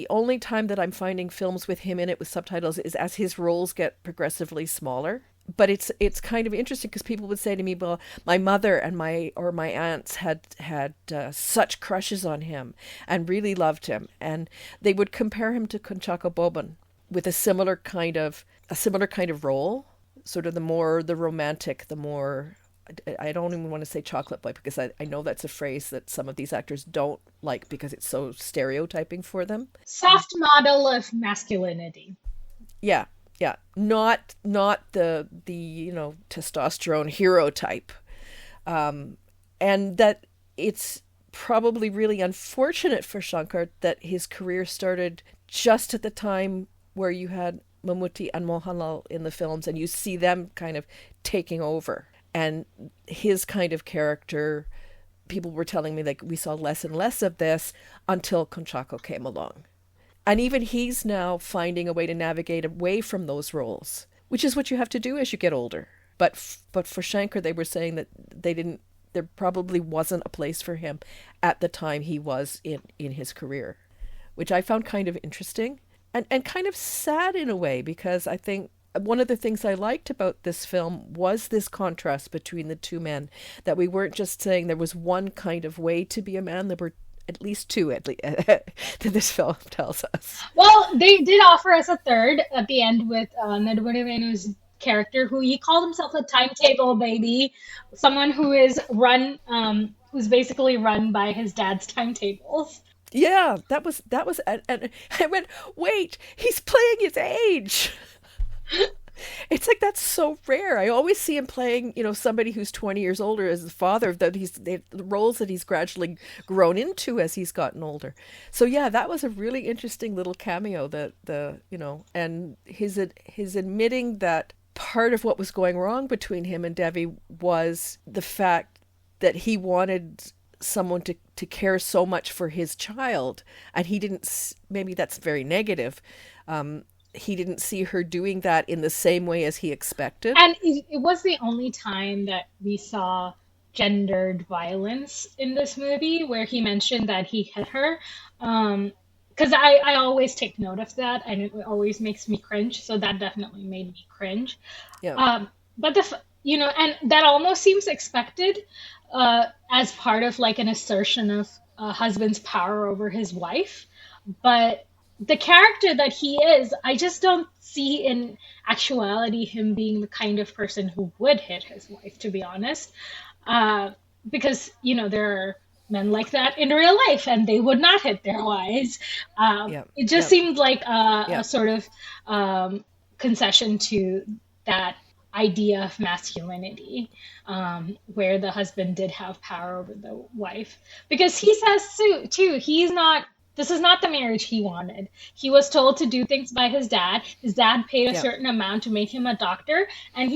only time that I'm finding films with him in it with subtitles is as his roles get progressively smaller. But it's kind of interesting because people would say to me, well, my mother and my aunts had such crushes on him and really loved him, and they would compare him to Kunchaka Boban with a similar kind of role, sort of the romantic, the more, I don't even want to say chocolate boy, because I know that's a phrase that some of these actors don't like because it's so stereotyping for them. Soft model of masculinity. Yeah, yeah, not the testosterone hero type, and that it's probably really unfortunate for Shankar that his career started just at the time where you had Mammootty and Mohanlal in the films, and you see them kind of taking over, and his kind of character. People were telling me like we saw less and less of this until Conchaco came along. And even he's now finding a way to navigate away from those roles, which is what you have to do as you get older. But for Shankar, they were saying that there probably wasn't a place for him at the time he was in his career, which I found kind of interesting and kind of sad in a way, because I think one of the things I liked about this film was this contrast between the two men, that we weren't just saying there was one kind of way to be a man, there were at least two, that this film tells us. Well, they did offer us a third at the end with Nedumudi Venu's character, who he called himself a timetable baby, someone who is who's basically run by his dad's timetables. Yeah, that was, and I went, wait, he's playing his age. It's like, that's so rare. I always see him playing, somebody who's 20 years older as the father, that the roles that he's gradually grown into as he's gotten older. So yeah, that was a really interesting little cameo, that and his admitting that part of what was going wrong between him and Devi was the fact that he wanted someone to care so much for his child, and he didn't, maybe that's very negative, he didn't see her doing that in the same way as he expected. And it was the only time that we saw gendered violence in this movie, where he mentioned that he hit her. Because I always take note of that, and it always makes me cringe. So that definitely made me cringe. Yeah. But and that almost seems expected, as part of like an assertion of a husband's power over his wife. But the character that he is, I just don't see in actuality him being the kind of person who would hit his wife, to be honest. Because, there are men like that in real life, and they would not hit their wives. It just seemed like a sort of concession to that idea of masculinity, where the husband did have power over the wife. Because he says, too, this is not the marriage he wanted. He was told to do things by his dad. His dad paid a certain amount to make him a doctor, and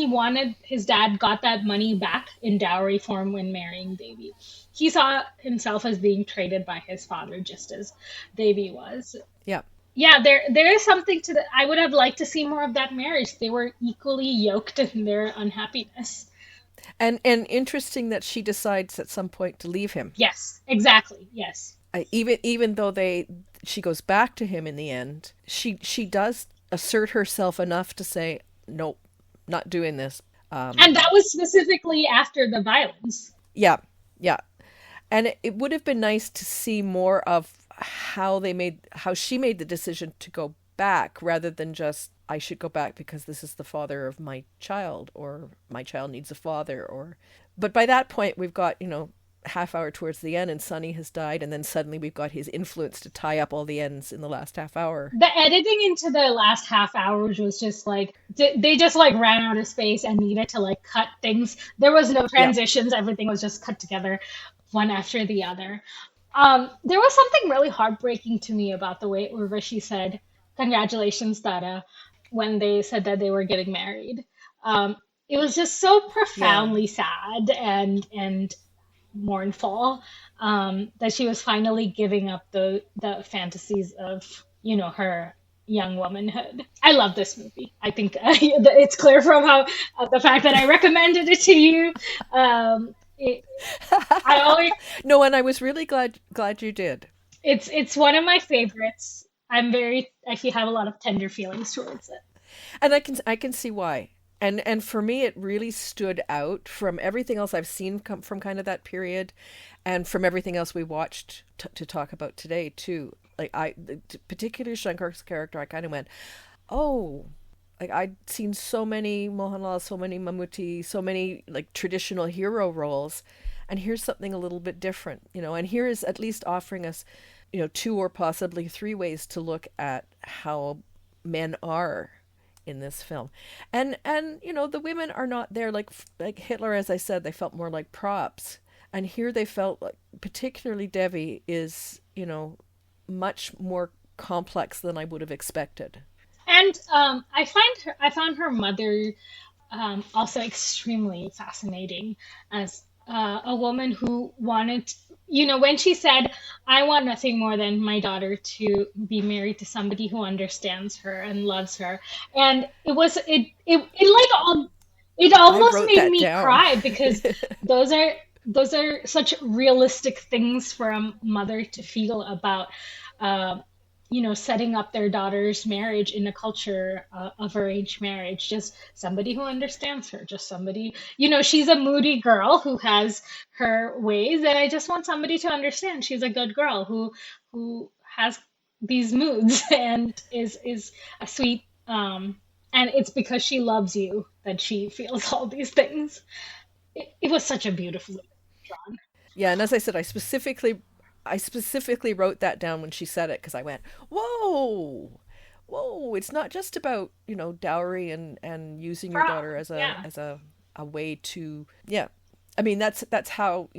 his dad got that money back in dowry form when marrying Devi. He saw himself as being traded by his father, just as Devi was. Yeah. Yeah, there is something to that. I would have liked to see more of that marriage. They were equally yoked in their unhappiness. And interesting that she decides at some point to leave him. Yes, exactly. Yes. Even though she goes back to him in the end, she does assert herself enough to say, nope, not doing this. And that was specifically after the violence. Yeah. And it would have been nice to see more of how she made the decision to go back rather than just, I should go back because this is the father of my child, or my child needs a father, or, but by that point we've got, half hour towards the end and Sonny has died, and then suddenly we've got his influence to tie up all the ends in the last half hour. The editing into the last half hours was just like they just like ran out of space and needed to like cut things. There was no transitions. Everything was just cut together one after the other. There was something really heartbreaking to me about the way Urvashi said, "Congratulations, Tara," when they said that they were getting married. It was just so profoundly sad and mournful, that she was finally giving up the fantasies of her young womanhood. I love this movie. I think it's clear from how the fact that I recommended it to you. I always No, and I was really glad you did. It's one of my favorites. I actually have a lot of tender feelings towards it. And I can see why. And for me, it really stood out from everything else I've seen from kind of that period, and from everything else we watched to talk about today too. Like particularly Shankar's character, I kind of went, oh, like I'd seen so many Mohanlal, so many Mammootty, so many like traditional hero roles, and here's something a little bit different, And here is at least offering us, 2 or possibly 3 ways to look at how men are in this film. And the women are not there like Hitler, as I said, they felt more like props. And here they felt like, particularly Devi is, much more complex than I would have expected. And I found her mother also extremely fascinating as a woman who wanted, when she said, "I want nothing more than my daughter to be married to somebody who understands her and loves her," and it almost made me cry, because those are such realistic things for a mother to feel about. Setting up their daughter's marriage in a culture of arranged marriage, just somebody who understands her, just somebody, she's a moody girl who has her ways, and I just want somebody to understand she's a good girl who has these moods and is a sweet, and it's because she loves you that she feels all these things. It was such a beautiful drawn. Yeah, and as I said, I specifically wrote that down when she said it, because I went, whoa, it's not just about, dowry and using your daughter as a way to, I mean, that's how,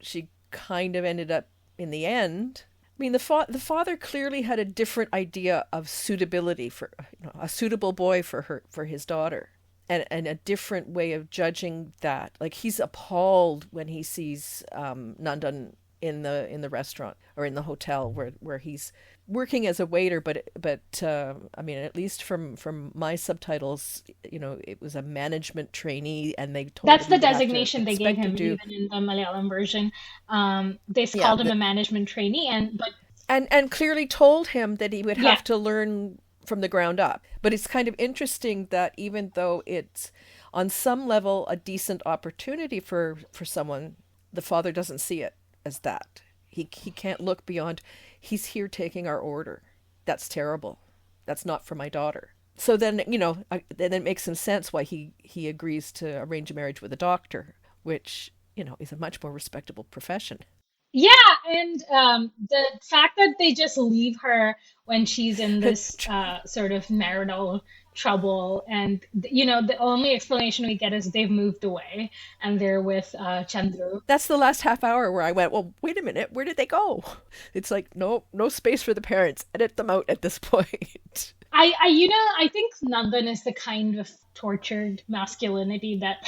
she kind of ended up in the end. I mean, the father clearly had a different idea of suitability for, a suitable boy for his daughter, and a different way of judging that. Like, he's appalled when he sees Nandan in the restaurant or in the hotel where he's working as a waiter, but I mean, at least from my subtitles, it was a management trainee, and they told that's the designation they gave him even in the Malayalam version. They called him a management trainee, and clearly told him that he would have to learn from the ground up. But it's kind of interesting that even though it's on some level a decent opportunity for someone, the father doesn't see it as that. He can't look beyond, he's here taking our order. That's terrible. That's not for my daughter. So then, then it makes some sense why he agrees to arrange a marriage with a doctor, which, is a much more respectable profession. Yeah, and the fact that they just leave her when she's in this sort of marital trouble, and the only explanation we get is they've moved away and they're with Chandru. That's the last half hour where I went, well, wait a minute, where did they go? It's like, no space for the parents. Edit them out at this point. I think Nandan is the kind of tortured masculinity that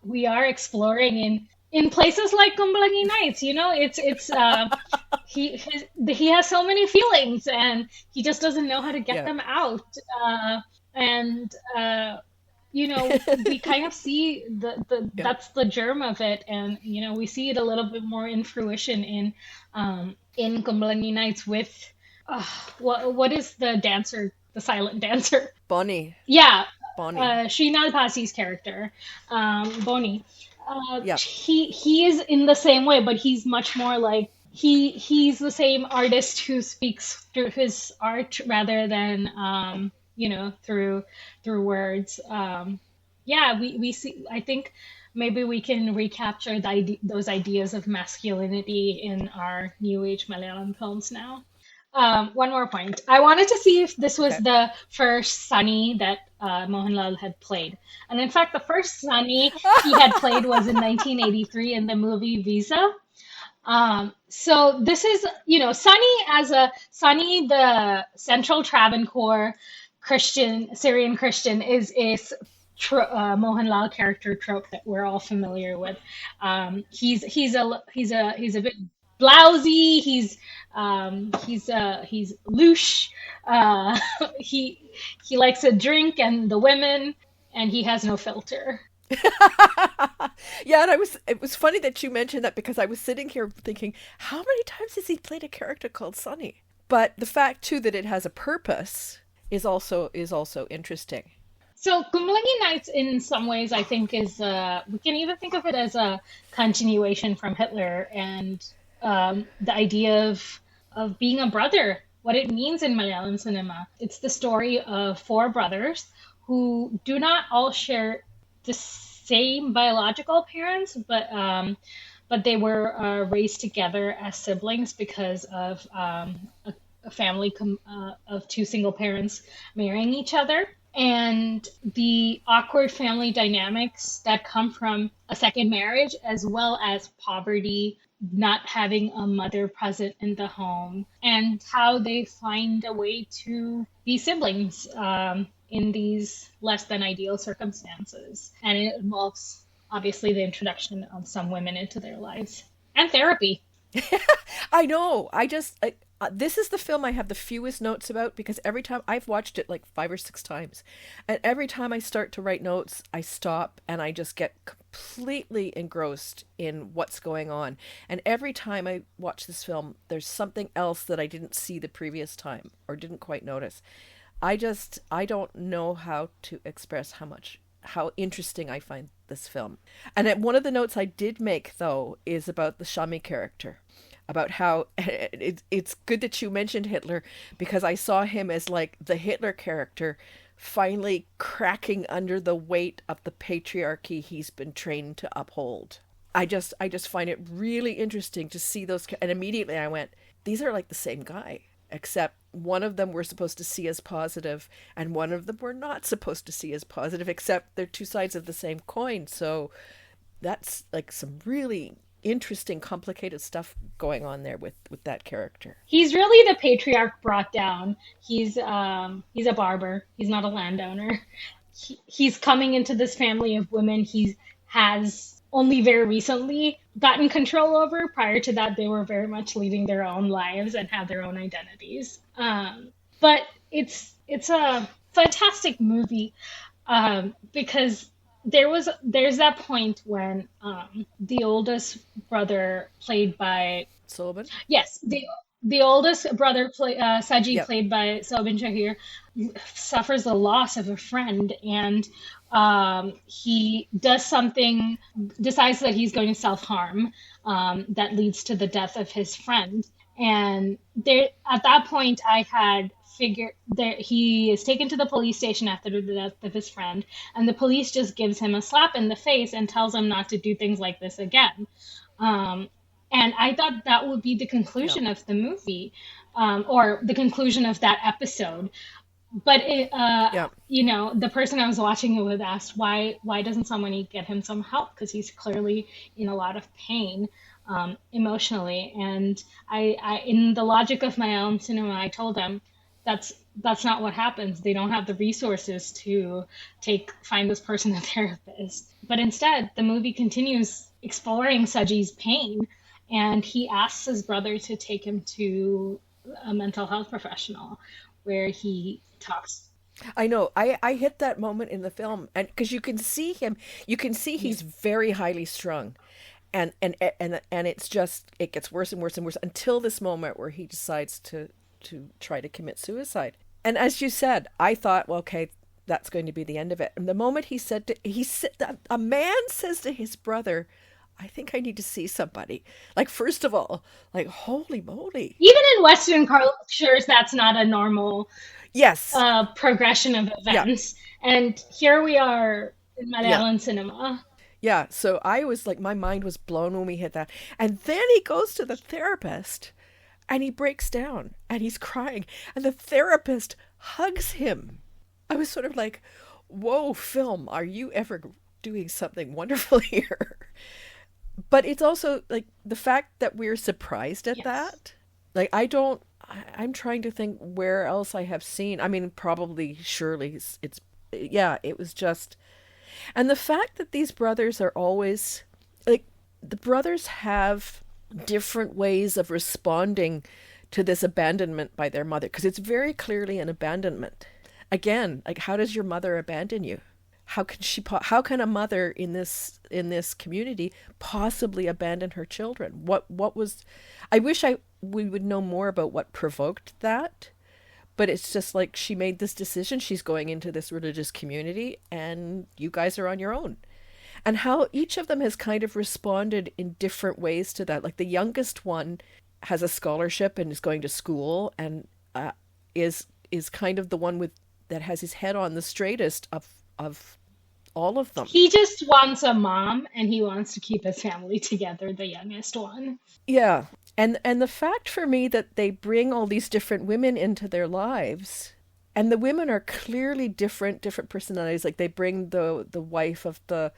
we are exploring in places like Kumbalangi Nights. It's he has so many feelings, and he just doesn't know how to get them out. We kind of see that's the germ of it, and we see it a little bit more in fruition in Kumbalangi Nights with what is the dancer, the silent dancer? Bonnie. Yeah. Bonnie. Srinal Pasi's character, Bonnie. He is in the same way, but he's much more like he's the same artist who speaks through his art rather than through words. Yeah, we see. I think maybe we can recapture those ideas of masculinity in our new age Malayalam films now. One more point. I wanted to see if this was Okay. the first Sunny that Mohanlal had played. And in fact, the first Sunny he had played was in 1983 in the movie Visa. So this is, Sunny, the Central Travancore Syrian Christian is Mohanlal character trope that we're all familiar with. He's a bit blousy. He's louche. Uh, he he likes to drink and the women, and he has no filter. Yeah, and it was funny that you mentioned that because I was sitting here thinking, how many times has he played a character called Sonny? But the fact too that it has a purpose is also interesting. So Kumbalangi Nights, in some ways, I think is we can even think of it as a continuation from Hitler and the idea of being a brother, what it means in Malayalam cinema. It's the story of four brothers who do not all share the same biological parents, but they were raised together as siblings because of a family of two single parents marrying each other. And the awkward family dynamics that come from a second marriage, as well as poverty, not having a mother present in the home, and how they find a way to be siblings in these less than ideal circumstances. And it involves, obviously, the introduction of some women into their lives and therapy. I know. This is the film I have the fewest notes about because every time I've watched it like 5 or 6 times, and every time I start to write notes, I stop and I just get completely engrossed in what's going on. And every time I watch this film, there's something else that I didn't see the previous time or didn't quite notice. I don't know how to express how interesting I find this film. And one of the notes I did make, though, is about the Shami character, about how it's good that you mentioned Hitler because I saw him as like the Hitler character finally cracking under the weight of the patriarchy he's been trained to uphold. I just find it really interesting to see those, and immediately I went, these are like the same guy, except one of them we're supposed to see as positive and one of them we're not supposed to see as positive, except they're two sides of the same coin. So that's like some really interesting, complicated stuff going on there with that character. He's really the patriarch brought down. He's a barber. He's not a landowner. He's coming into this family of women he has only very recently gotten control over. Prior to that, they were very much leading their own lives and have their own identities. But it's a fantastic movie because there's that point when the oldest brother played by Sullivan? yes the oldest brother Saji Yep. played by Sobin Shahir suffers the loss of a friend, and he does something, decides that he's going to self-harm, that leads to the death of his friend. And there, at that point, I had figured that he is taken to the police station after the death of his friend, and the police just gives him a slap in the face and tells him not to do things like this again. Um, and I thought that would be the Yeah. conclusion of the movie, or the conclusion of that episode. But Yeah. the person I was watching it with asked why doesn't somebody get him some help, because he's clearly in a lot of pain emotionally. And in the logic of my own cinema, I told them that's not what happens. They don't have the resources to find this person a therapist. But instead, the movie continues exploring Saji's pain, and he asks his brother to take him to a mental health professional where he talks. I know. I hit that moment in the film, and because you can see Yeah. he's very highly strung, and it's just it gets worse and worse and worse until this moment where he decides to try to commit suicide. And as you said, I thought, well, okay, that's going to be the end of it. And the moment he said a man says to his brother, I think I need to see somebody. Like, first of all, like, holy moly. Even in Western cultures, that's not a normal Yes. progression of Yeah. events. And here we are in Yeah. Malayalam cinema. Yeah. So I was like, my mind was blown when we hit that. And then he goes to the therapist and he breaks down and he's crying. And the therapist hugs him. I was sort of like, whoa, film, are you ever doing something wonderful here? But it's also like the fact that we're surprised at Yes. that. Like, I'm trying to think where else I have seen. I mean, probably, surely yeah, it was just, and the fact that these brothers are always, like, the brothers have different ways of responding to this abandonment by their mother, because it's very clearly an abandonment. Again, like, how does your mother abandon you? How can a mother in this community possibly abandon her children? What was, I wish we would know more about what provoked that, but it's just like, she made this decision, she's going into this religious community and you guys are on your own. And how each of them has kind of responded in different ways to that. Like, the youngest one has a scholarship and is going to school, and is kind of the one with that has his head on the straightest of all of them. He just wants a mom and he wants to keep his family together, the youngest one. Yeah. And the fact for me that they bring all these different women into their lives, and the women are clearly different personalities. Like, they bring the wife of the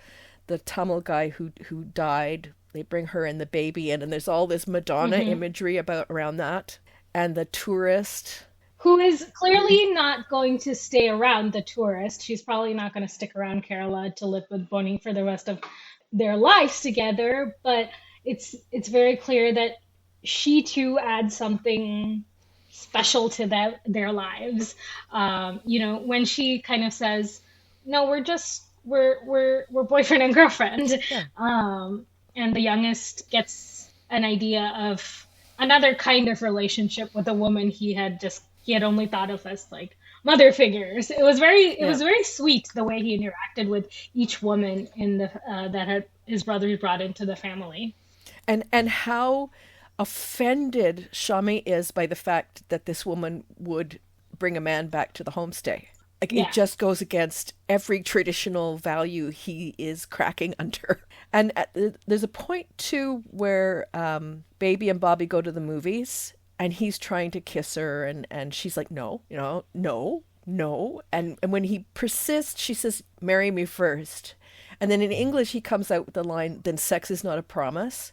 Tamil guy who died. They bring her and the baby in, and there's all this Madonna imagery around that. And the tourist, Who is clearly not going to stay around, the tourist. She's probably not going to stick around Kerala to live with Bonnie for the rest of their lives together, but it's very clear that she too adds something special to their lives. When she kind of says, "No, we're boyfriend and girlfriend," yeah, and the youngest gets an idea of another kind of relationship with a woman he had only thought of as like mother figures. It yeah. was very sweet the way he interacted with each woman in the that had his brothers brought into the family. And how offended Shami is by the fact that this woman would bring a man back to the homestay. Like, it Yeah. just goes against every traditional value he is cracking under. And there's a point too where Baby and Bobby go to the movies, and he's trying to kiss her, and she's like, no, no, no. And when he persists, she says, marry me first. And then in English, he comes out with the line, then sex is not a promise,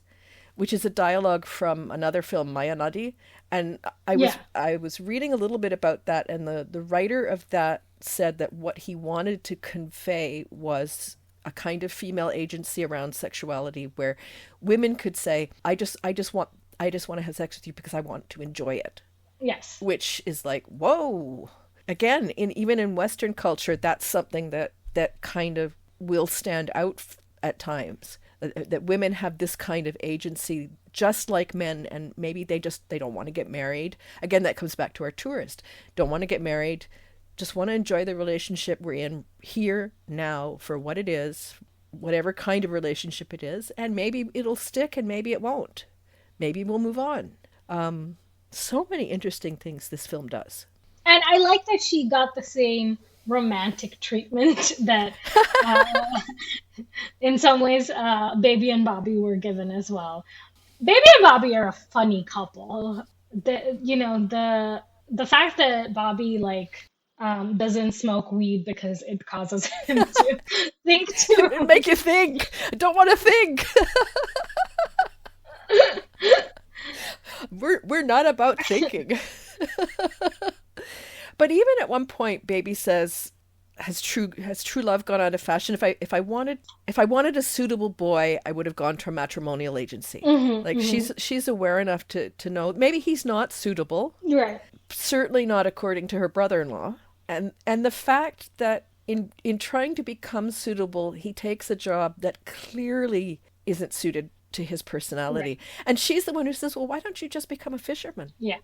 which is a dialogue from another film, Maya Nadi. And Yeah. I was reading a little bit about that, and the writer of that said that what he wanted to convey was a kind of female agency around sexuality, where women could say, I just want to have sex with you because I want to enjoy it. Yes. Which is like, whoa. Again, even in Western culture, that's something that kind of will stand out at times. That women have this kind of agency, just like men, and maybe they don't want to get married. Again, that comes back to our tourist. Don't want to get married, just want to enjoy the relationship we're in here now for what it is, whatever kind of relationship it is, and maybe it'll stick and maybe it won't. Maybe we'll move on. So many interesting things this film does. And I like that she got the same romantic treatment that, in some ways, Baby and Bobby were given as well. Baby and Bobby are a funny couple. The fact that Bobby doesn't smoke weed because it causes him to think too. Make you think. I don't want to think. We're not about thinking. But even at one point, Baby says, has true love gone out of fashion? If I wanted a suitable boy, I would have gone to a matrimonial agency. Like, she's aware enough to know maybe he's not suitable. Right. Certainly not according to her brother-in-law. And the fact that in trying to become suitable, he takes a job that clearly isn't suited to his personality. Right. And she's the one who says, well, why don't you just become a fisherman? Yeah.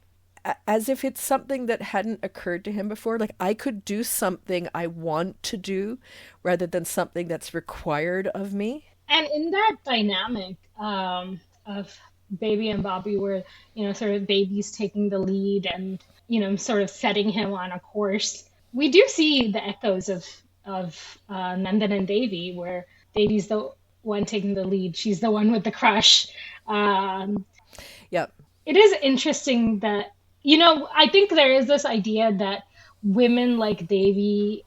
As if it's something that hadn't occurred to him before. Like, I could do something I want to do rather than something that's required of me. And in that dynamic of Baby and Bobby, where sort of Baby's taking the lead and sort of setting him on a course, we do see the echoes of Nandan and Devi, where Devi's the one taking the lead, she's the one with the crush. Um, Yep. it is interesting that I think there is this idea that women like Devi,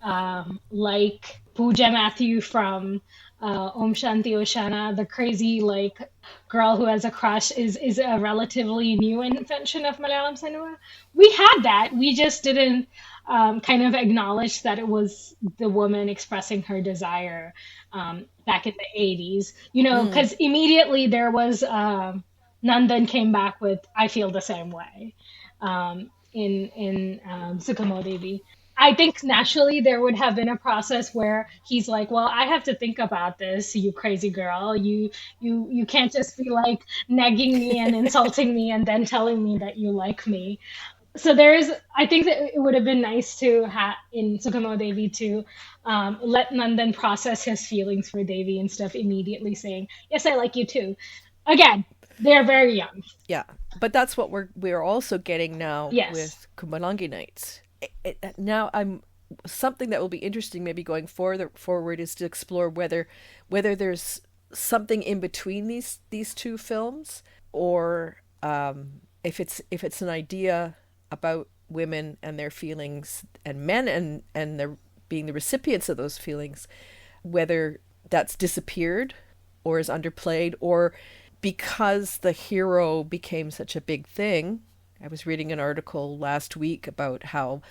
like Pooja Matthew from Om Shanti Oshana, the crazy like girl who has a crush, is a relatively new invention of Malayalam cinema. We had that, we just didn't kind of acknowledge that it was the woman expressing her desire back in the 80s. Because immediately there was. Nandan came back with "I feel the same way" in Sukhamo Devi. I think naturally there would have been a process where he's like, "Well, I have to think about this, you crazy girl. You can't just be like nagging me and insulting me and then telling me that you like me." So I think that it would have been nice to have in Sukhamo Devi to let Nandan process his feelings for Devi instead of immediately saying, "Yes, I like you too." Again, they're very young. Yeah, but that's what we're also getting now Yes. with Kumbalangi nights. Now I'm something that will be interesting maybe going forward is to explore whether there's something in between these two films, or if it's an idea about women and their feelings and men and their being the recipients of those feelings, whether that's disappeared or is underplayed, or because the hero became such a big thing. I was reading an article last week about how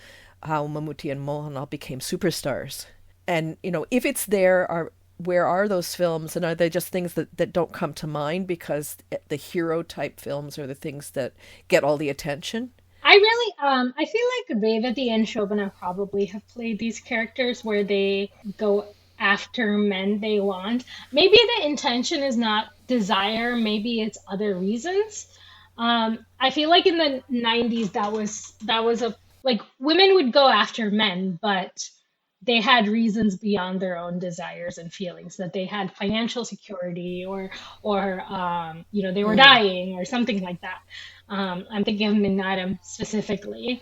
Mammootty and Mohanlal became superstars. And, if it's there, where are those films? And are they just things that don't come to mind because the hero type films are the things that get all the attention? I feel like Revati and Shobana probably have played these characters where they go after men they want. Maybe the intention is not desire, maybe it's other reasons. I feel like in the 90s that was a like women would go after men, but they had reasons beyond their own desires and feelings, that they had financial security or they were dying or something like that. I'm thinking of Minnaram specifically.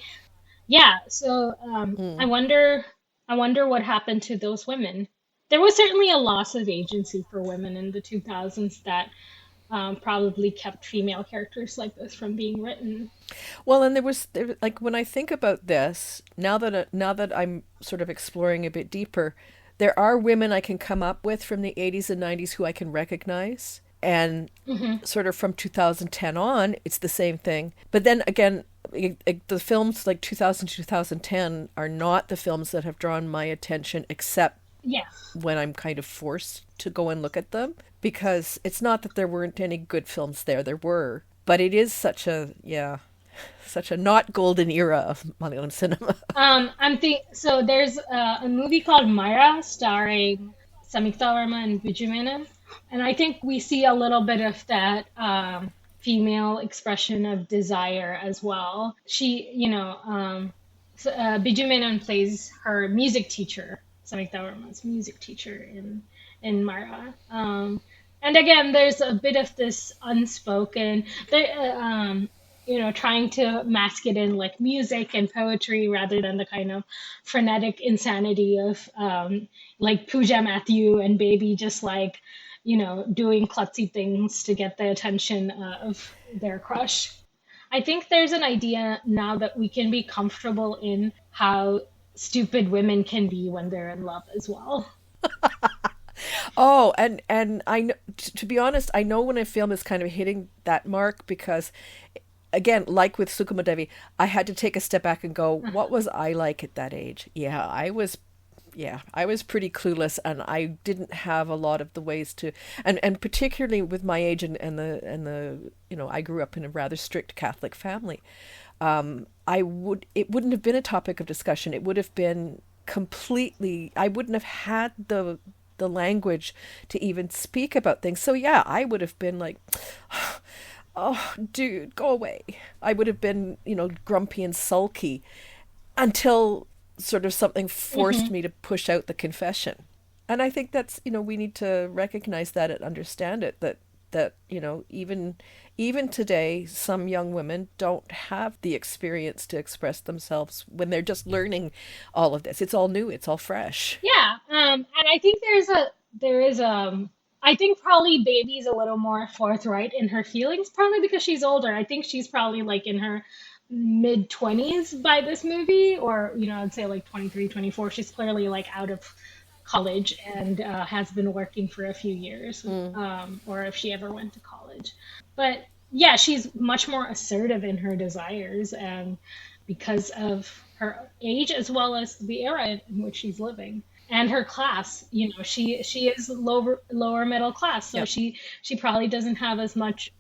Yeah, so I wonder what happened to those women. There was certainly a loss of agency for women in the 2000s that probably kept female characters like this from being written. Well, and like when I think about this now that I'm sort of exploring a bit deeper, there are women I can come up with from the 80s and 90s who I can recognize, and sort of from 2010 on, it's the same thing. But then again, the films like 2000 2010 are not the films that have drawn my attention, except Yeah. when I'm kind of forced to go and look at them, because it's not that there weren't any good films there were, but it is such a not golden era of Malayalam cinema. So there's a movie called Myra starring Samyukta Verma and Viju Menon, and I think we see a little bit of that female expression of desire as well. Biju Menon plays her music teacher, Samyukta Verma's music teacher in Myra. And again, there's a bit of this unspoken, trying to mask it in like music and poetry rather than the kind of frenetic insanity of like Pooja Matthew and Baby just like, doing klutzy things to get the attention of their crush. I think there's an idea now that we can be comfortable in how stupid women can be when they're in love as well. Oh, and I know, to be honest, I know when a film is kind of hitting that mark because, again, like with Sukhamo Devi, I had to take a step back and go, what was I like at that age? I was pretty clueless, and I didn't have a lot of the ways to, and particularly with my age and the I grew up in a rather strict Catholic family. It wouldn't have been a topic of discussion. It would have been completely, I wouldn't have had the language to even speak about things. So yeah, I would have been like, oh, dude, go away. I would have been, grumpy and sulky until sort of something forced me to push out the confession. And I think that's, we need to recognize that and understand it, that, even today, some young women don't have the experience to express themselves when they're just learning all of this. It's all new, it's all fresh. Yeah, and I think there is I think probably Baby's a little more forthright in her feelings, probably because she's older. I think she's probably like in her mid 20s by this movie, or I'd say like 23, 24. She's clearly like out of college and has been working for a few years, or if she ever went to college. But yeah, she's much more assertive in her desires, and because of her age as well as the era in which she's living and her class, she is lower middle class, so Yep. she probably doesn't have as much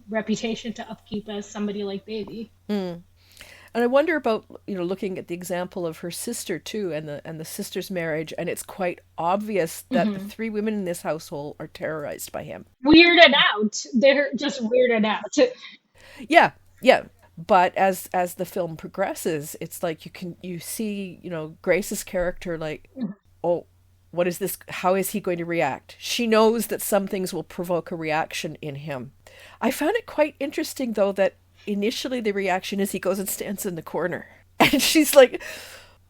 reputation to upkeep as somebody like Baby. And I wonder about, looking at the example of her sister too, and the sister's marriage, and it's quite obvious that the three women in this household are terrorized by him. Weirded out. They're just weirded out. Yeah, yeah. But as the film progresses, it's like you see, Grace's character like, oh, what is this? How is he going to react? She knows that some things will provoke a reaction in him. I found it quite interesting though that initially the reaction is he goes and stands in the corner. And she's like,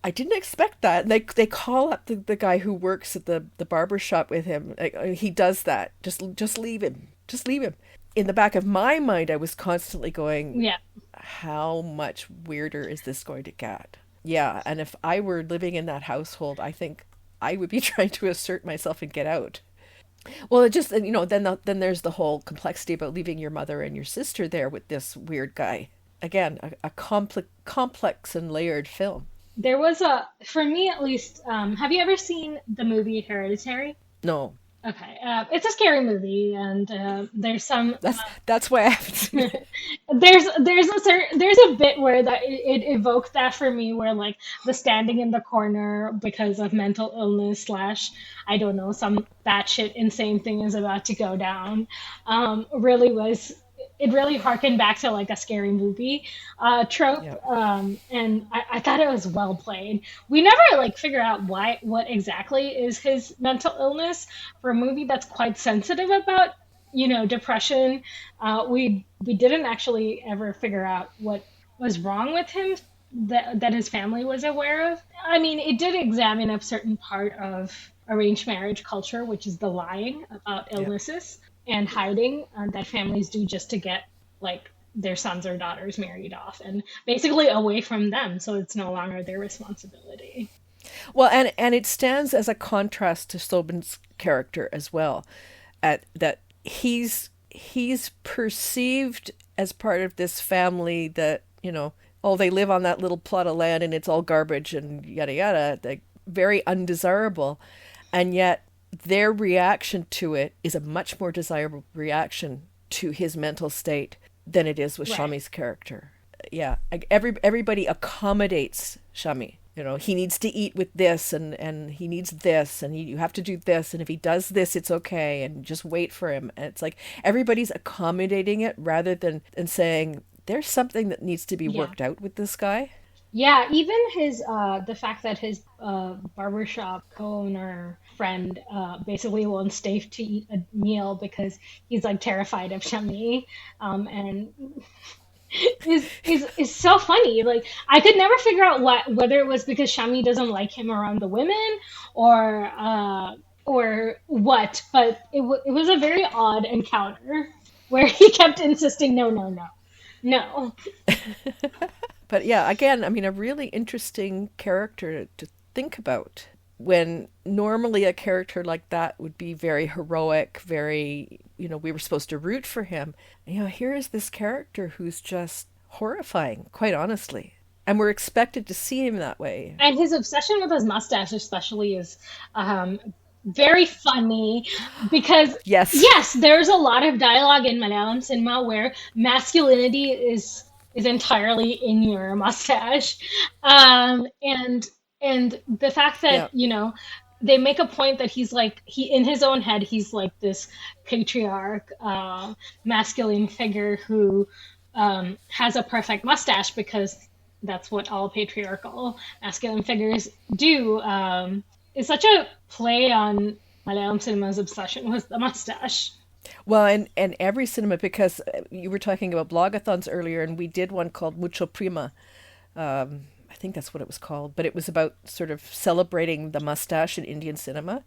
I didn't expect that. And they call up the guy who works at the barber shop with him. Like, he does that. Just leave him. Just leave him. In the back of my mind, I was constantly going, Yeah. how much weirder is this going to get? Yeah, and if I were living in that household, I think I would be trying to assert myself and get out. Well, it just, then there's the whole complexity about leaving your mother and your sister there with this weird guy. Again, a complex and layered film. There was for me at least, have you ever seen the movie Hereditary? No, Okay, it's a scary movie, and there's some that's why I haven't seen it. there's a bit where that it evoked that for me, where like the standing in the corner because of mental illness slash I don't know, some batshit insane thing is about to go down. Really was. It really harkened back to like a scary movie trope, Yeah. and I thought it was well played. We never like figure out what exactly is his mental illness for a movie that's quite sensitive about depression. We didn't actually ever figure out what was wrong with him that his family was aware of. I mean, it did examine a certain part of arranged marriage culture, which is the lying about Yeah. illnesses and hiding that families do just to get like their sons or daughters married off and basically away from them, so it's no longer their responsibility. Well, and it stands as a contrast to Sobin's character as well, at that he's perceived as part of this family that, oh, they live on that little plot of land and it's all garbage and yada yada, like very undesirable. And yet their reaction to it is a much more desirable reaction to his mental state than it is with Right. Shami's character. Yeah, like everybody accommodates Shami. He needs to eat with this, and he needs this, and you have to do this, and if he does this, it's okay, and just wait for him. And it's like everybody's accommodating it rather than saying there's something that needs to be Yeah. worked out with this guy. Yeah, even his the fact that his barbershop co-owner friend basically won't stay to eat a meal because he's like terrified of Shami, and is so funny. Like I could never figure out whether it was because Shami doesn't like him around the women or what, but it was a very odd encounter where he kept insisting no, no, no, no. But yeah, again, I mean, a really interesting character to think about when normally a character like that would be very heroic, very, we were supposed to root for him. Here is this character who's just horrifying, quite honestly. And we're expected to see him that way. And his obsession with his mustache, especially, is very funny because Yes. there's a lot of dialogue in Malayalam cinema where masculinity is entirely in your mustache, and the fact that Yeah. they make a point that he's like he in his own head he's like this patriarch, masculine figure who has a perfect mustache because that's what all patriarchal masculine figures do. is such a play on Malayalam cinema's obsession with the mustache. Well, and every cinema, because you were talking about blogathons earlier, and we did one called Mucho Prima. I think that's what it was called, but it was about sort of celebrating the mustache in Indian cinema.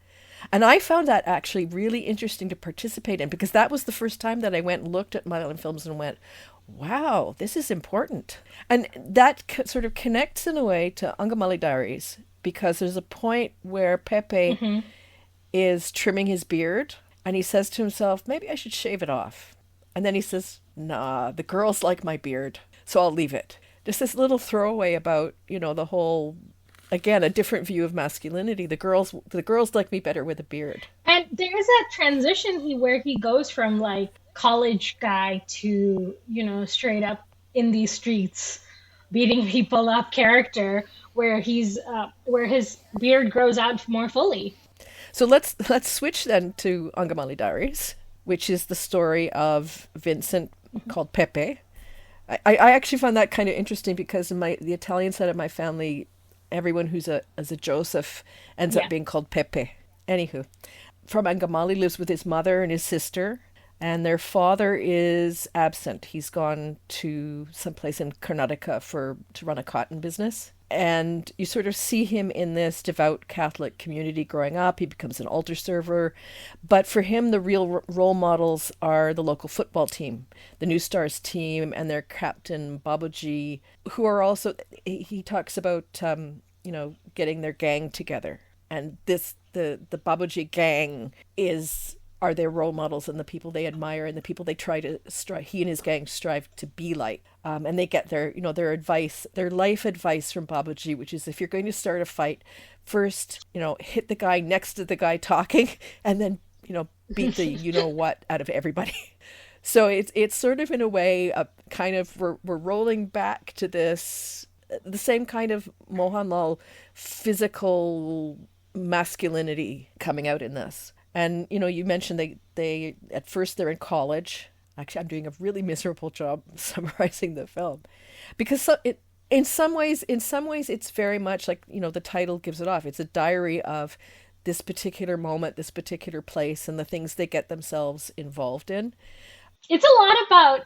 And I found that actually really interesting to participate in, because that was the first time that I went and looked at Malayalam films and went, wow, this is important. And that sort of connects in a way to Angamali Diaries, because there's a point where Pepe is trimming his beard and he says to himself, maybe I should shave it off. And then he says, nah, the girls like my beard, so I'll leave it. Just this little throwaway about, the whole, again, a different view of masculinity. The girls like me better with a beard. And there is that transition where he goes from like college guy to, straight up in these streets beating people up character, where where his beard grows out more fully. So let's switch then to Angamali Diaries, which is the story of Vincent called Pepe. I actually found that kind of interesting, because in the Italian side of my family, everyone who's a Joseph ends up being called Pepe. Anywho, from Angamali, lives with his mother and his sister, and their father is absent. He's gone to someplace in Karnataka to run a cotton business. And you sort of see him in this devout Catholic community growing up. He becomes an altar server. But for him, the real role models are the local football team, the New Stars team, and their captain, Babuji, who are also, he talks about, getting their gang together. And the Babuji gang are their role models and the people they admire and the people they try to he and his gang strive to be like. And they get their advice, their life advice from Babaji, which is, if you're going to start a fight, first, hit the guy next to the guy talking, and then, beat the what out of everybody. So it's sort of, in a way, a kind of, we're rolling back to the same kind of Mohanlal physical masculinity coming out in this. And, you mentioned they at first they're in college. Actually, I'm doing a really miserable job summarizing the film, because in some ways, it's very much like, the title gives it off. It's a diary of this particular moment, this particular place, and the things they get themselves involved in. It's a lot about,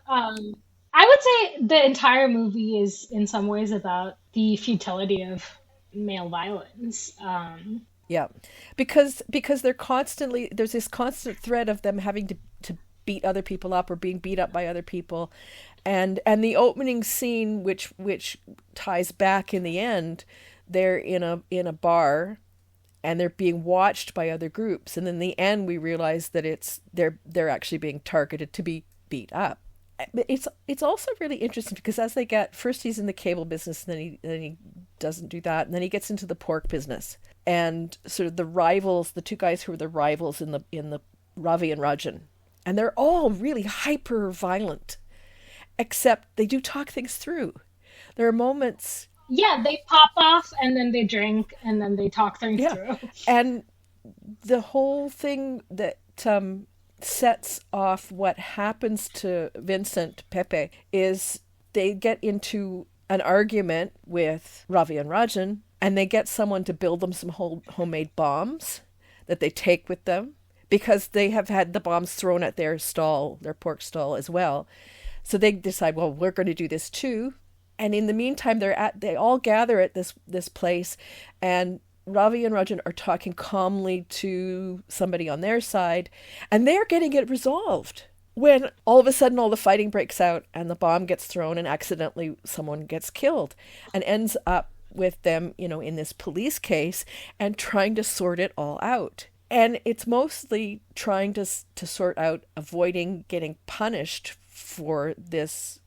I would say the entire movie is in some ways about the futility of male violence. Yeah, because there's this constant thread of them having to beat other people up or being beat up by other people, and the opening scene, which ties back in the end, they're in a bar, and they're being watched by other groups, and in the end we realize that they're actually being targeted to be beat up. It's also really interesting, because as they get, first he's in the cable business, and then he doesn't do that, and then he gets into the pork business, and sort of the rivals, the two guys who are the rivals in the Ravi and Rajan, and they're all really hyper violent, except they do talk things through. There are moments. Yeah, they pop off and then they drink and then they talk things through. And the whole thing that sets off what happens to Vincent Pepe is they get into an argument with Ravi and Rajan, and they get someone to build them some homemade bombs that they take with them, because they have had the bombs thrown at their stall, their pork stall as well. So they decide, well, we're going to do this too. And in the meantime, they all gather at this place, and Ravi and Rajan are talking calmly to somebody on their side, and they're getting it resolved. When all of a sudden all the fighting breaks out and the bomb gets thrown and accidentally someone gets killed, and ends up with them, in this police case and trying to sort it all out. And it's mostly trying to sort out avoiding getting punished for this,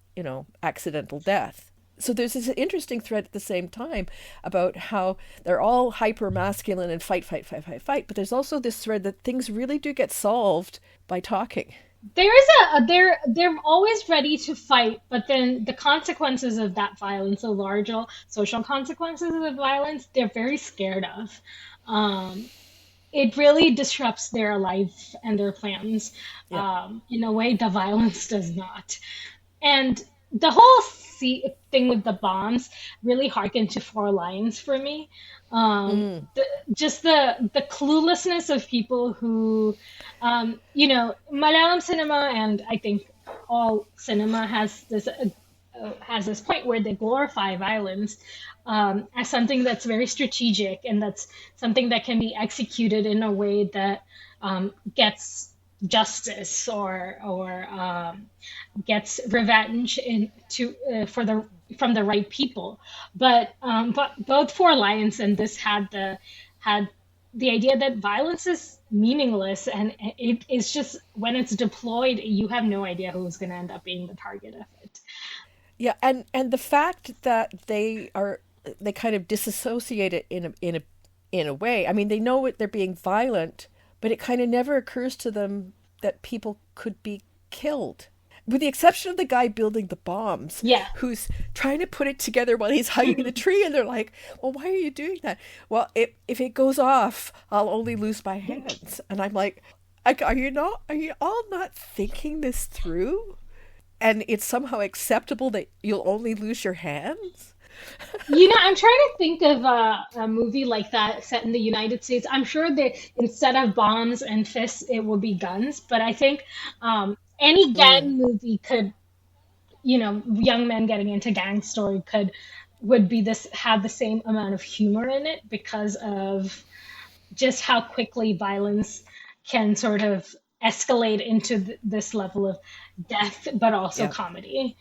accidental death. So there's this interesting thread at the same time about how they're all hyper masculine and fight, but there's also this thread that things really do get solved by talking. They're always ready to fight, but then the consequences of that violence, the larger social consequences of the violence, they're very scared of. It really disrupts their life and their plans, in a way the violence does not. And the whole thing with the bombs really harkened to Four Lions for me. Mm. Just the cluelessness of people who, Malayalam cinema, and I think all cinema has this point where they glorify violence as something that's very strategic, and that's something that can be executed in a way that gets justice, or gets revenge for the from the right people. But both Four Lions and this had the idea that violence is meaningless, and it is just when it's deployed, you have no idea who's going to end up being the target of it. Yeah, and the fact that they kind of disassociate it in a way. I mean, they know they're being violent, but it kind of never occurs to them that people could be killed. With the exception of the guy building the bombs, Yeah. who's trying to put it together while he's hiding in the tree, and they're like, "Well, why are you doing that?" Well, if it goes off, I'll only lose my hands. And I'm like, are you all not thinking this through? And it's somehow acceptable that you'll only lose your hands? I'm trying to think of a movie like that set in the United States. I'm sure that instead of bombs and fists, it would be guns. But I think any Mm, gang movie could, young men getting into gang story would be this have the same amount of humor in it because of just how quickly violence can sort of escalate into this level of death, but also yeah. comedy.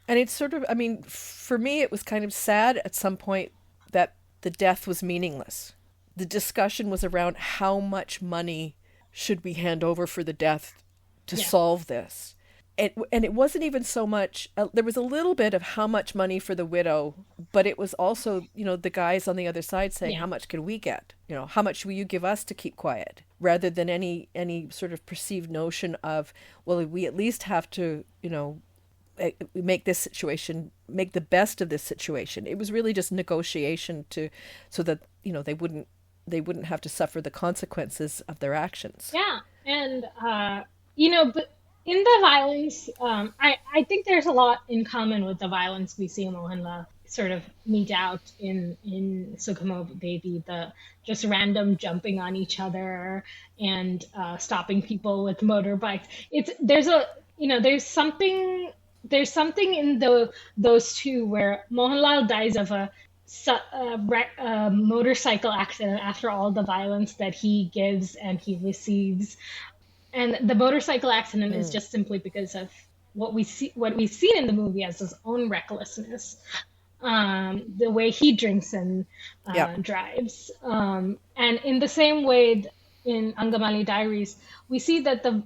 And it's sort of, I mean, for me, it was kind of sad at some point that the death was meaningless. The discussion was around how much money should we hand over for the death to Yeah, solve this. And it wasn't even so much, there was a little bit of how much money for the widow, but it was also, the guys on the other side saying, yeah. how much can we get? How much will you give us to keep quiet? Rather than any sort of perceived notion of, well, we at least have to, make the best of this situation. It was really just negotiation so that they wouldn't have to suffer the consequences of their actions. Yeah, and but in the violence, I think there's a lot in common with the violence we see in Mohanlal sort of mete out in Sukhamo Devi, the just random jumping on each other and stopping people with motorbikes. It's there's something in those two where Mohanlal dies of a motorcycle accident after all the violence that he gives and he receives, and the motorcycle accident is Mm. just simply because of what we've seen in the movie as his own recklessness, the way he drinks and Yeah. drives, and in the same way in Angamali Diaries, we see that the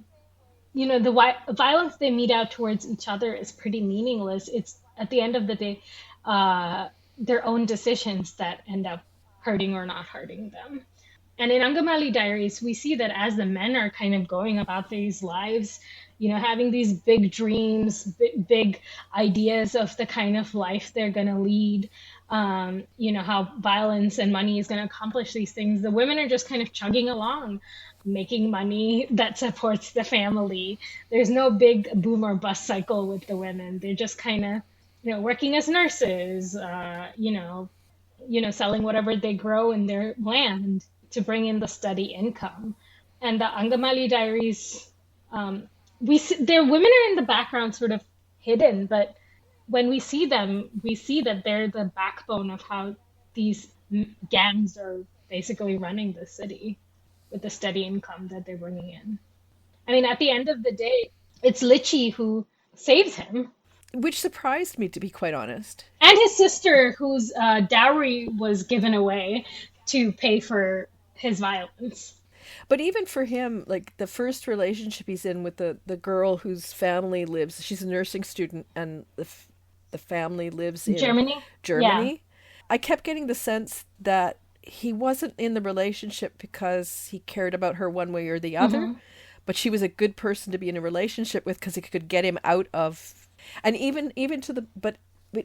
violence they mete out towards each other is pretty meaningless. It's at the end of the day, uh, their own decisions that end up hurting or not hurting them. And in Angamali Diaries, we see that as the men are kind of going about these lives, having these big dreams, big ideas of the kind of life they're going to lead, how violence and money is going to accomplish these things. The women are just kind of chugging along, making money that supports the family. There's no big boom or bust cycle with the women. They're just kind of, working as nurses, selling whatever they grow in their land to bring in the steady income. And the Angamali Diaries, their women are in the background, sort of hidden, but when we see them, we see that they're the backbone of how these gangs are basically running the city with the steady income that they're bringing in. I mean, at the end of the day, it's Lichi who saves him, Which surprised me, to be quite honest. and his sister, whose dowry was given away to pay for his violence. But even for him, like the first relationship he's in with the girl whose family lives, she's a nursing student, and the family lives in Germany? Yeah. Germany. I kept getting the sense that he wasn't in the relationship because he cared about her one way or the other, Hmm. but she was a good person to be in a relationship with because it could get him out of, and but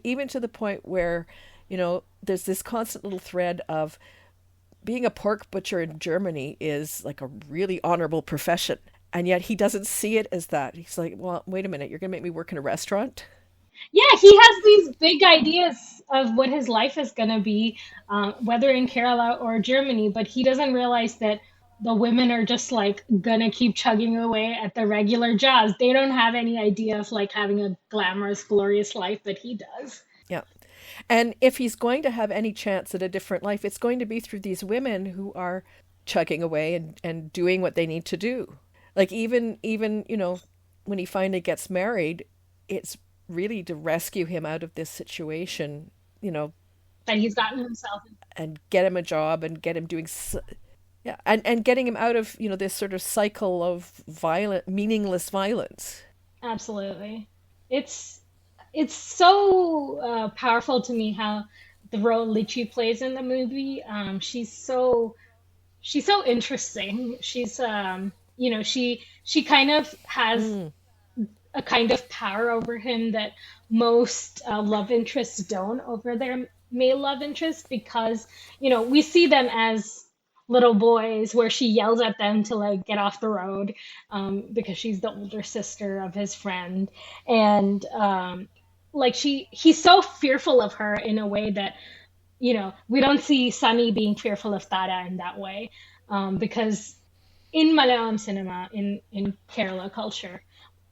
even to the point where, there's this constant little thread of being a pork butcher in Germany is like a really honorable profession. And yet he doesn't see it as that. He's like, well, wait a minute, you're going to make me work in a restaurant? Yeah, he has these big ideas of what his life is going to be, whether in Kerala or Germany, but he doesn't realize that the women are just like gonna keep chugging away at the regular jobs. They don't have any idea of like having a glamorous, glorious life that he does. Yeah. And if he's going to have any chance at a different life, it's going to be through these women who are chugging away and doing what they need to do. Like even, when he finally gets married, it's really to rescue him out of this situation, you know, That he's gotten himself. and get him a job and get him doing yeah, and getting him out of, this sort of cycle of meaningless violence. Absolutely. It's it's so powerful to me how the role Lichi plays in the movie. She's so interesting. She kind of has Mm, a kind of power over him that most love interests don't over their male love interests, because we see them as little boys where she yells at them to like get off the road, because she's the older sister of his friend. And like he's so fearful of her in a way that we don't see Sunny being fearful of Tara in that way, because in Malayalam cinema, in Kerala culture,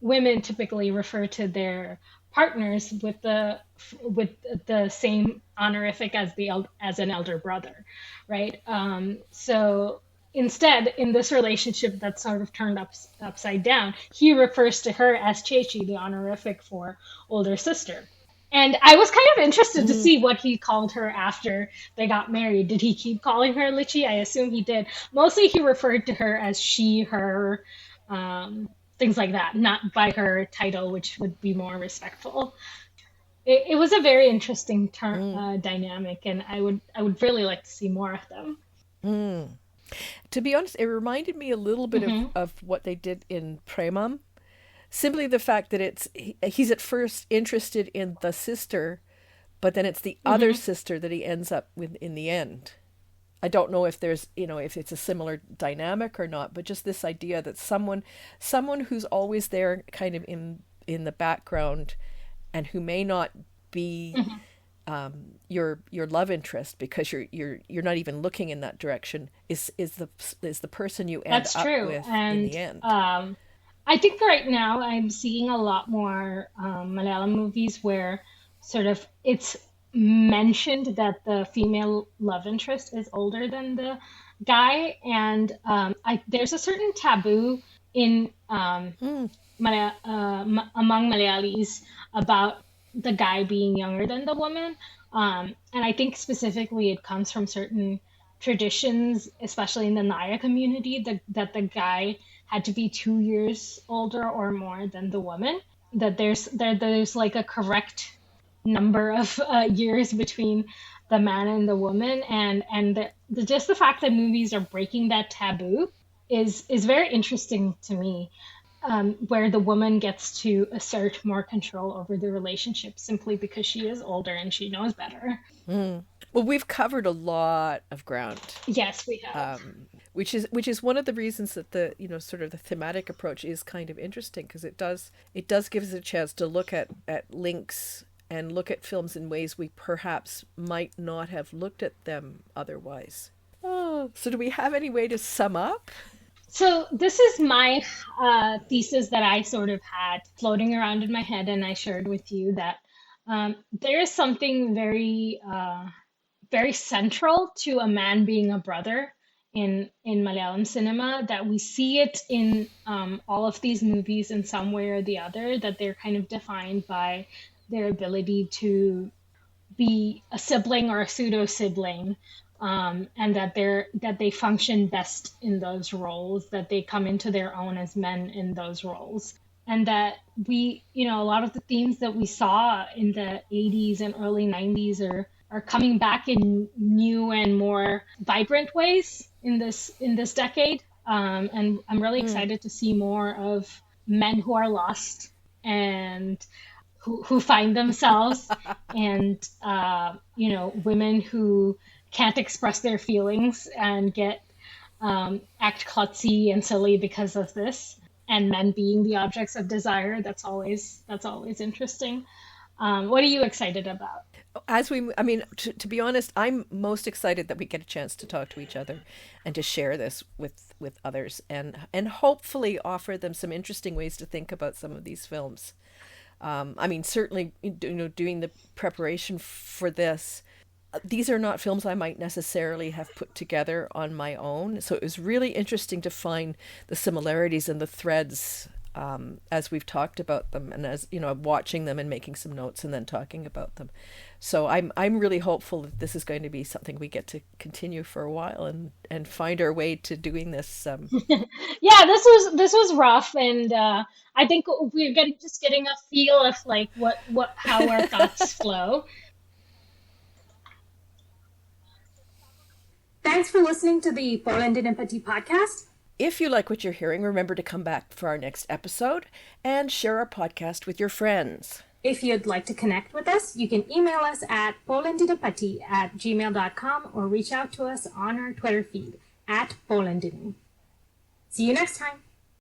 women typically refer to their partners with the same honorific as as an elder brother, right? So instead, in this relationship that's sort of turned upside down, he refers to her as Chechi, the honorific for older sister. And I was kind of interested to mm. see what he called her after they got married. Did he keep calling her Lichi? I assume he did. Mostly he referred to her as she, her, things like that, not by her title, which would be more respectful. It was a very interesting Mm, dynamic, and I would really like to see more of them. mm. To be honest, it reminded me a little bit Hmm. of what they did in Premam. Simply the fact that he's at first interested in the sister, but then it's the other Hmm. sister that he ends up with in the end. I don't know if there's, if it's a similar dynamic or not, but just this idea that someone who's always there kind of in the background and who may not be your love interest because you're not even looking in that direction is the person you end That's up true. with in And the end. I think right now I'm seeing a lot more Malayalam movies where sort of it's mentioned that the female love interest is older than the guy, and there's a certain taboo in Mm, among Malayalis about the guy being younger than the woman. And I think specifically it comes from certain traditions, especially in the Naya community, that the guy had to be 2 years older or more than the woman. That there's like a correct number of years between the man and the woman, and just the fact that movies are breaking that taboo is very interesting to me, where the woman gets to assert more control over the relationship simply because she is older and she knows better. mm. Well, we've covered a lot of ground, Yes, we have. which is one of the reasons that the sort of the thematic approach is kind of interesting because it does give us a chance to look at links and look at films in ways we perhaps might not have looked at them otherwise. Oh, so do we have any way to sum up? So this is my thesis that I sort of had floating around in my head, and I shared with you that there is something very central to a man being a brother in Malayalam cinema, that we see it in all of these movies in some way or the other, that they're kind of defined by their ability to be a sibling or a pseudo sibling, and that they function best in those roles, that they come into their own as men in those roles, and that a lot of the themes that we saw in the 80s and early 90s are coming back in new and more vibrant ways in this decade. And I'm really Mm, excited to see more of men who are lost and who find themselves, and women who can't express their feelings and act klutzy and silly because of this, and men being the objects of desire. That's always interesting. What are you excited about? I mean, to be honest, I'm most excited that we get a chance to talk to each other and to share this with others, and hopefully offer them some interesting ways to think about some of these films. I mean, certainly, doing the preparation for this, these are not films I might necessarily have put together on my own. So it was really interesting to find the similarities and the threads, as we've talked about them, and as watching them and making some notes and then talking about them. So I'm really hopeful that this is going to be something we get to continue for a while, and find our way to doing this. Yeah, this was rough, and I think we're getting a feel of like what how our thoughts flow. Thanks for listening to the Polandine Patti podcast. If you like what you're hearing, remember to come back for our next episode and share our podcast with your friends. If you'd like to connect with us, you can email us at polandinepatti@gmail.com or reach out to us on our Twitter feed @Polandine. See you next time.